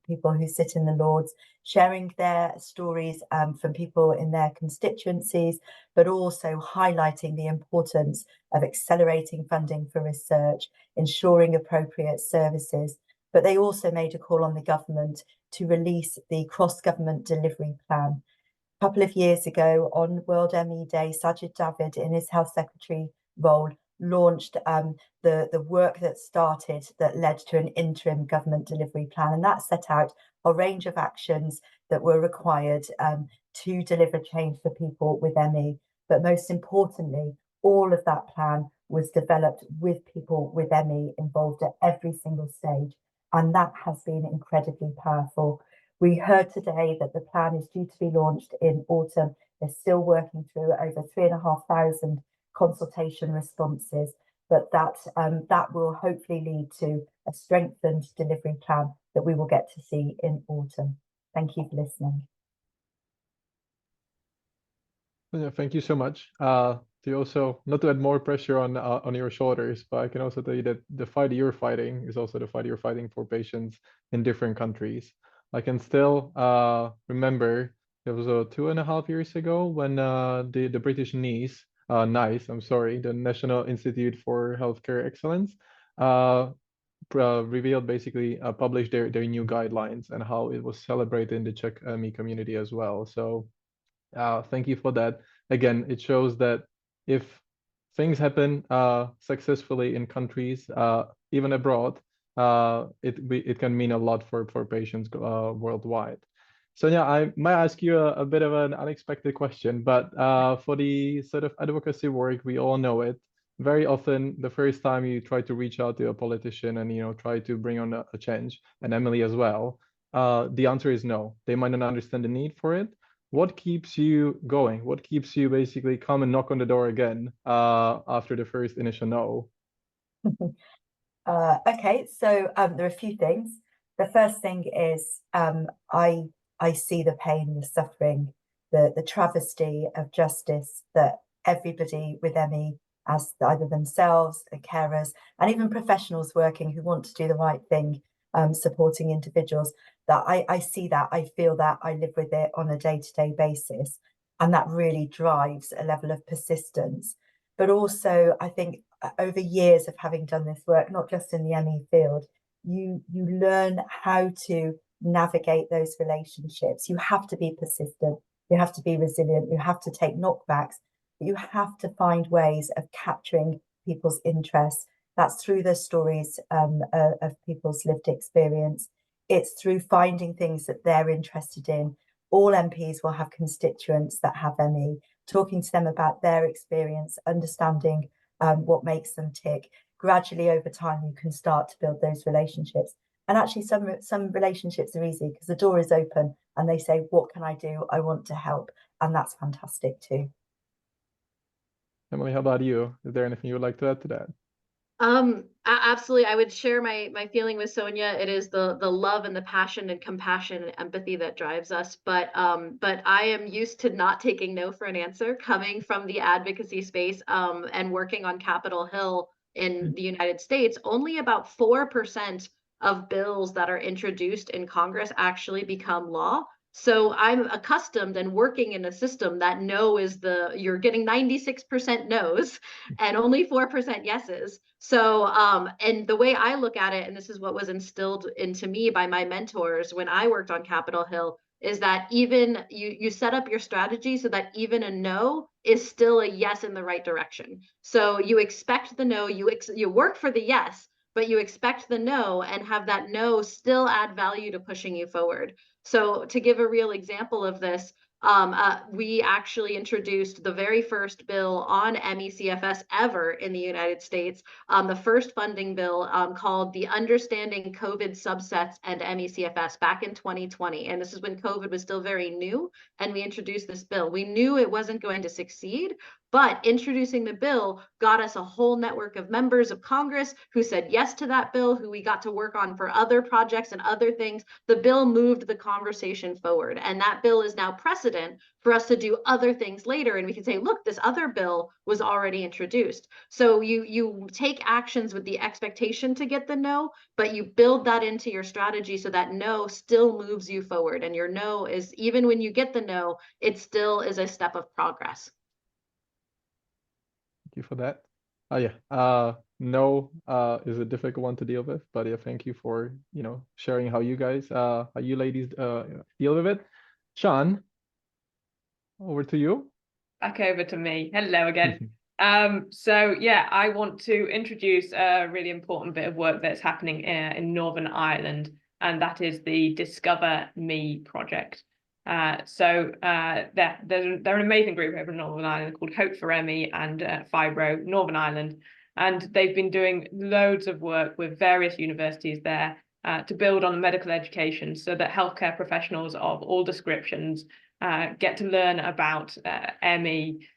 S10: people who sit in the Lords, sharing their stories from people in their constituencies, but also highlighting the importance of accelerating funding for research, ensuring appropriate services. But they also made a call on the government to release the cross-government delivery plan. A couple of years ago on World ME Day, Sajid Javid, in his Health Secretary role, launched the work that started that led to an interim government delivery plan, and that set out a range of actions that were required to deliver change for people with ME. But most importantly, all of that plan was developed with people with ME involved at every single stage, and that has been incredibly powerful. We heard today that the plan is due to be launched in autumn. They're still working through over 3,500 consultation responses, but that will hopefully lead to a strengthened delivery plan that we will get to see in autumn. Thank you for listening.
S2: Yeah, thank you so much. To also, not to add more pressure on your shoulders, but I can also tell you that the fight you're fighting is also the fight you're fighting for patients in different countries. I can still remember it was 2.5 years ago when the British NICE, the National Institute for Healthcare Excellence, revealed, basically published their new guidelines and how it was celebrated in the Czech ME community as well. So thank you for that. Again, it shows that if things happen successfully in countries, even abroad, it can mean a lot for patients worldwide. So yeah, I might ask you a bit of an unexpected question, but for the sort of advocacy work, we all know it. Very often, the first time you try to reach out to a politician and try to bring on a change, and Emily as well, the answer is no. They might not understand the need for it. What keeps you going? What keeps you basically come and knock on the door again after the first initial no?
S10: Okay, so there are a few things. The first thing is I see the pain, the suffering, the travesty of justice that everybody with ME, as either themselves, the carers, and even professionals working who want to do the right thing, supporting individuals, that I see that, I feel that, I live with it on a day-to-day basis. And that really drives a level of persistence. But also, I think over years of having done this work, not just in the ME field, you learn how to navigate those relationships. You have to be persistent, you have to be resilient, you have to take knockbacks, but you have to find ways of capturing people's interests. That's through the stories of people's lived experience. It's through finding things that they're interested in. All MPs will have constituents that have ME, talking to them about their experience, understanding what makes them tick. Gradually over time, you can start to build those relationships. And actually some relationships are easy because the door is open and they say, what can I do? I want to help. And that's fantastic too.
S2: Emily, how about you? Is there anything you would like to add to that?
S6: Absolutely. I would share my feeling with Sonia. It is the love and the passion and compassion and empathy that drives us. But I am used to not taking no for an answer, coming from the advocacy space and working on Capitol Hill in the United States. Only about 4% of bills that are introduced in Congress actually become law. So I'm accustomed and working in a system that no is you're getting 96% no's and only 4% yeses. So, and the way I look at it, and this is what was instilled into me by my mentors when I worked on Capitol Hill, is that even you set up your strategy so that even a no is still a yes in the right direction. So you expect the no, you work for the yes, but you expect the no and have that no still add value to pushing you forward. So to give a real example of this, we actually introduced the very first bill on ME/CFS ever in the United States, the first funding bill called the Understanding COVID Subsets and ME/CFS back in 2020. And this is when COVID was still very new, and we introduced this bill. We knew it wasn't going to succeed, but introducing the bill got us a whole network of members of Congress who said yes to that bill, who we got to work on for other projects and other things. The bill moved the conversation forward, and that bill is now precedent for us to do other things later. And we can say, look, this other bill was already introduced. So you take actions with the expectation to get the no, but you build that into your strategy so that no still moves you forward. And your no is, even when you get the no, it still is a step of progress.
S2: Thank you for that. Oh yeah, no is a difficult one to deal with, but yeah, thank you for sharing how you guys, how you ladies deal with it. Sean, over to you.
S1: Back over to me. Hello again. So yeah, I want to introduce a really important bit of work that's happening in Northern Ireland, and that is the Discover Me project. So they're an amazing group over in Northern Ireland called Hope for ME and Fibro Northern Ireland, and they've been doing loads of work with various universities there to build on medical education so that healthcare professionals of all descriptions get to learn about ME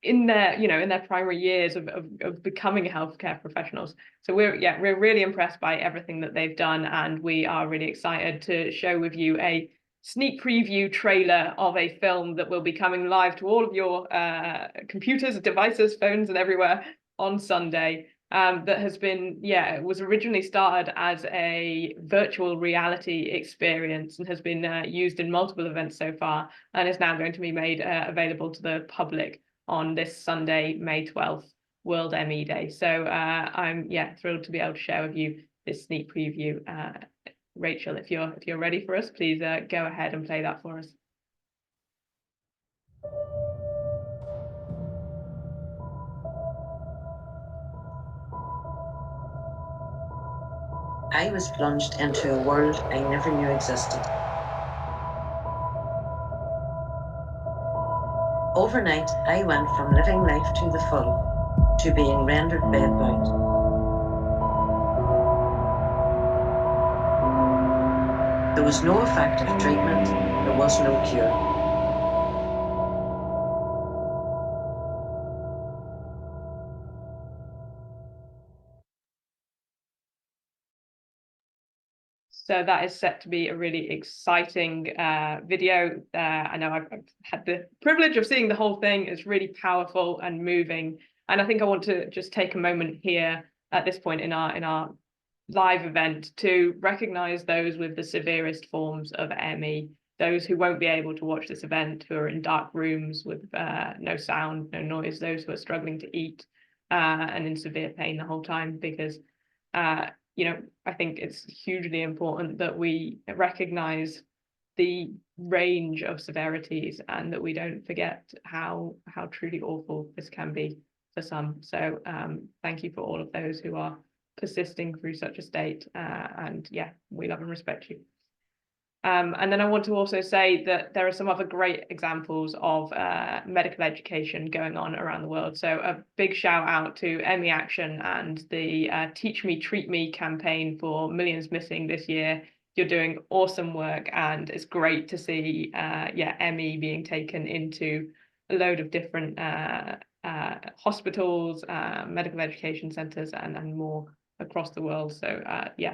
S1: in their primary years of becoming healthcare professionals. So we're really impressed by everything that they've done, and we are really excited to share with you a sneak preview trailer of a film that will be coming live to all of your computers, devices, phones, and everywhere on Sunday. That has been, it was originally started as a virtual reality experience and has been used in multiple events so far, and is now going to be made available to the public on this Sunday, May 12th, World ME Day. So I'm thrilled to be able to share with you this sneak preview. Rachel, if you're ready for us, please go ahead and play that for us.
S11: I was plunged into a world I never knew existed. Overnight, I went from living life to the full to being rendered bedbound. There was no effective treatment, there was no cure.
S1: So that is set to be a really exciting video. I know I've had the privilege of seeing the whole thing. It's really powerful and moving. And I think I want to just take a moment here at this point in our live event to recognize those with the severest forms of ME, those who won't be able to watch this event, who are in dark rooms with no sound, no noise, those who are struggling to eat and in severe pain the whole time, because I think it's hugely important that we recognize the range of severities and that we don't forget how truly awful this can be for some. So thank you for all of those who are persisting through such a state, and we love and respect you. And then I want to also say that there are some other great examples of medical education going on around the world. So a big shout out to ME Action and the Teach Me, Treat Me campaign for Millions Missing this year. You're doing awesome work, and it's great to see ME being taken into a load of different hospitals, medical education centers, and more across the world. So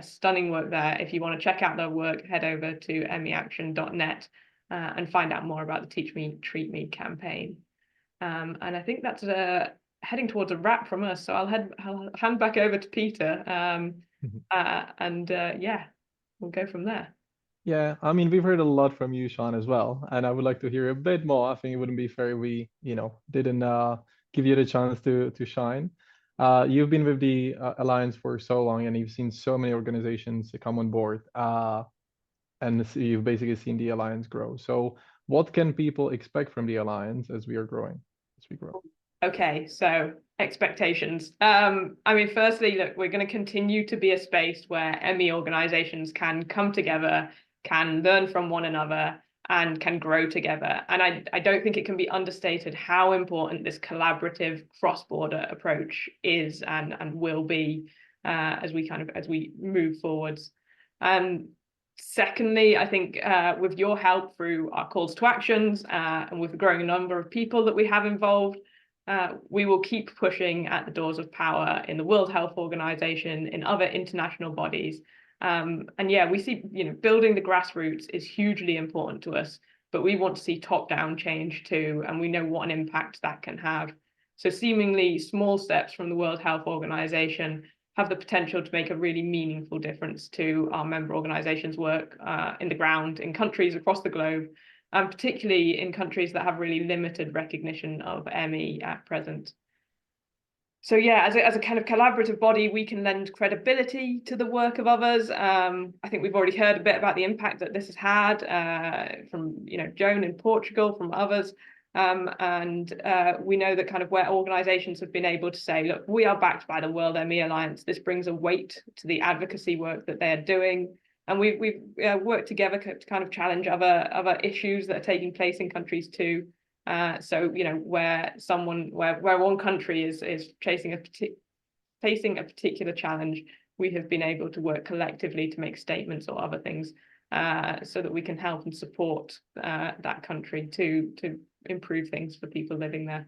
S1: stunning work there. If you want to check out their work, head over to meaction.net and find out more about the Teach Me, Treat Me campaign. And I think that's heading towards a wrap from us. So I'll hand back over to Peter, and we'll go from there.
S2: Yeah, I mean, we've heard a lot from you, Sean, as well, and I would like to hear a bit more. I think it wouldn't be fair we, didn't give you the chance to shine. You've been with the Alliance for so long, and you've seen so many organizations come on board, and you've basically seen the Alliance grow. So, what can people expect from the Alliance as we are growing, as we grow?
S1: Okay, so expectations. I mean, firstly, look, we're going to continue to be a space where ME organizations can come together, can learn from one another, and can grow together. And I don't think it can be understated how important this collaborative cross-border approach is and will be as we move forwards. Secondly, I think with your help through our calls to actions and with the growing number of people that we have involved, we will keep pushing at the doors of power in the World Health Organization, in other international bodies. And yeah, we see, building the grassroots is hugely important to us, but we want to see top-down change too, and we know what an impact that can have. So seemingly small steps from the World Health Organization have the potential to make a really meaningful difference to our member organizations' work in the ground in countries across the globe, and particularly in countries that have really limited recognition of ME at present. So yeah, as a kind of collaborative body, we can lend credibility to the work of others. I think we've already heard a bit about the impact that this has had from Joan in Portugal, from others. And we know that kind of where organizations have been able to say, look, we are backed by the World ME Alliance. This brings a weight to the advocacy work that they're doing. And we've worked together to kind of challenge other issues that are taking place in countries too. So where one country is facing a particular challenge, we have been able to work collectively to make statements or other things so that we can help and support that country to improve things for people living there.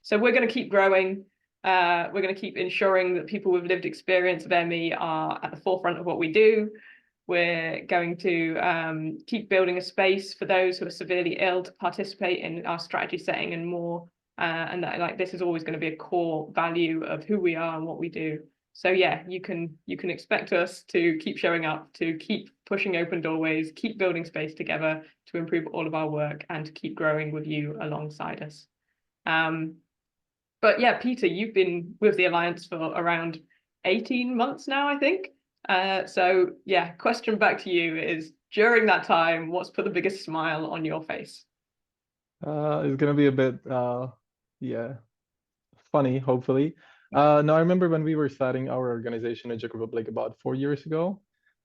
S1: So we're going to keep growing. We're going to keep ensuring that people with lived experience of ME are at the forefront of what we do. We're going to keep building a space for those who are severely ill to participate in our strategy setting and more. And that, this is always going to be a core value of who we are and what we do. So yeah, you can expect us to keep showing up, to keep pushing open doorways, keep building space together to improve all of our work and to keep growing with you alongside us. But yeah, Peter, you've been with the Alliance for around 18 months now, I think. So yeah, question back to you is, during that time, what's put the biggest smile on your face?
S2: It's gonna be a bit funny, hopefully. No, I remember when we were starting our organization in Czech Republic about 4 years ago,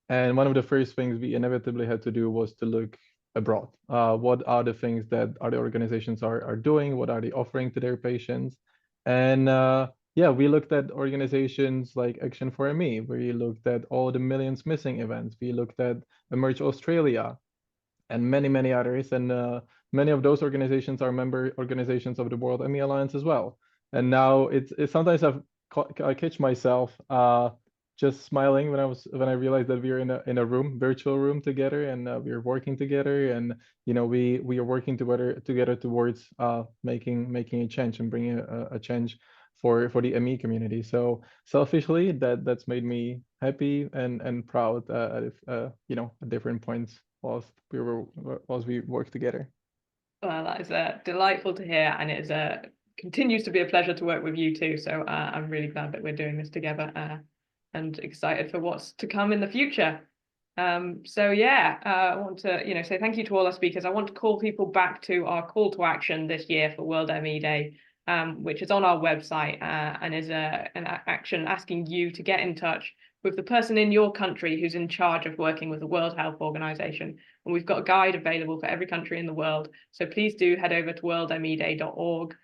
S2: and one of the first things we inevitably had to do was to look abroad. What are the things that other organizations are doing? What are they offering to their patients? And yeah, we looked at organizations like Action for ME. We looked at all the Millions Missing events. We looked at Emerge Australia and many others. And many of those organizations are member organizations of the World ME Alliance as well. And now it's sometimes I catch myself just smiling when I realized that we're in a virtual room together, and we're working together, and we are working together towards making a change and bringing a change for the ME community. So selfishly, that's made me happy and proud at different points whilst we work together.
S1: Well, that is delightful to hear, and it continues to be a pleasure to work with you too. So I'm really glad that we're doing this together and excited for what's to come in the future. So yeah, I want to say thank you to all our speakers. I want to call people back to our call to action this year for World ME Day, which is on our website and is an action asking you to get in touch with the person in your country who's in charge of working with the World Health Organization. And we've got a guide available for every country in the world. So please do head over to worldmeday.org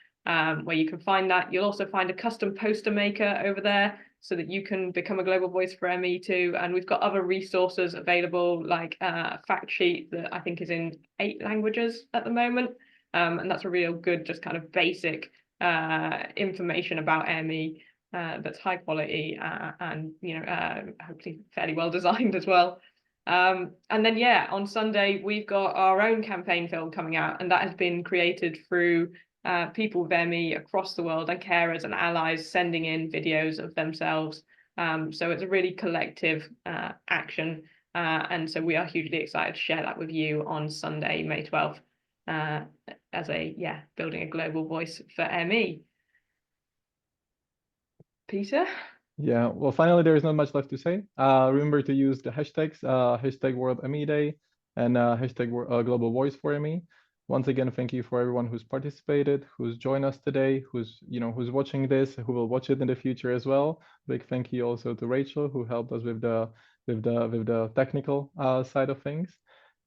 S1: where you can find that. You'll also find a custom poster maker over there so that you can become a global voice for ME too. And we've got other resources available, like a fact sheet that I think is in 8 languages at the moment. And that's a real good, just kind of basic information about ME that's high quality and hopefully fairly well designed as well. And then yeah, on Sunday we've got our own campaign film coming out, and that has been created through people with ME across the world and carers and allies sending in videos of themselves. So it's a really collective action And so we are hugely excited to share that with you on Sunday, May 12th, as building a global voice for ME. Peter?
S2: Yeah, well, finally, there is not much left to say. Remember to use the hashtags, hashtag World ME Day and hashtag Global Voice for ME. Once again, thank you for everyone who's participated, who's joined us today, who's watching this, who will watch it in the future as well. Big thank you also to Rachel, who helped us with the technical side of things.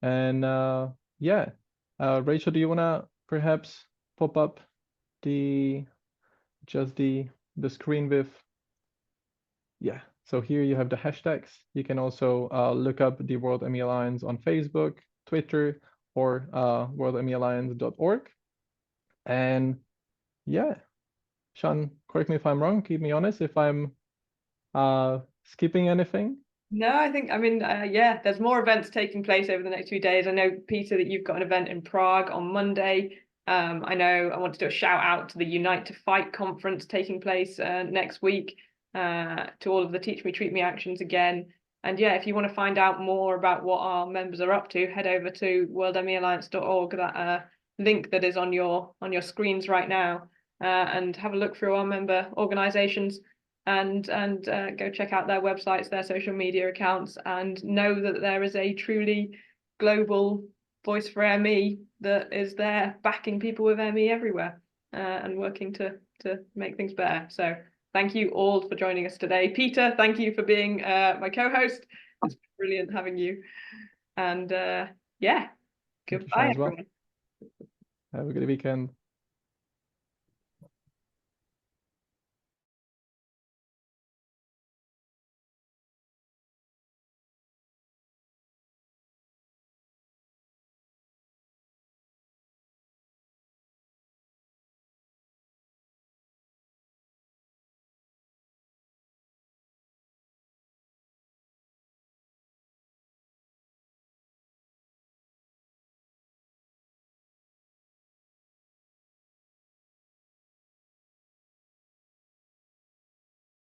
S2: And Rachel, do you wanna perhaps pop up the screen with? Yeah, so here you have the hashtags. You can also look up the World ME Alliance on Facebook, Twitter, or worldmealliance.org. And yeah, Sean, correct me if I'm wrong, keep me honest if I'm skipping anything.
S1: No, I think, there's more events taking place over the next few days. I know, Peter, that you've got an event in Prague on Monday. I know I want to do a shout out to the Unite to Fight conference taking place next week, to all of the Teach Me, Treat Me actions again. And yeah, if you want to find out more about what our members are up to, head over to worldmealliance.org, that link that is on your screens right now, and have a look through our member organizations and go check out their websites, their social media accounts, and know that there is a truly global voice for ME that is there backing people with ME everywhere, and working to make things better. So thank you all for joining us today. Peter, thank you for being my co-host. It's brilliant having you. And goodbye, everyone.
S2: Have a good weekend.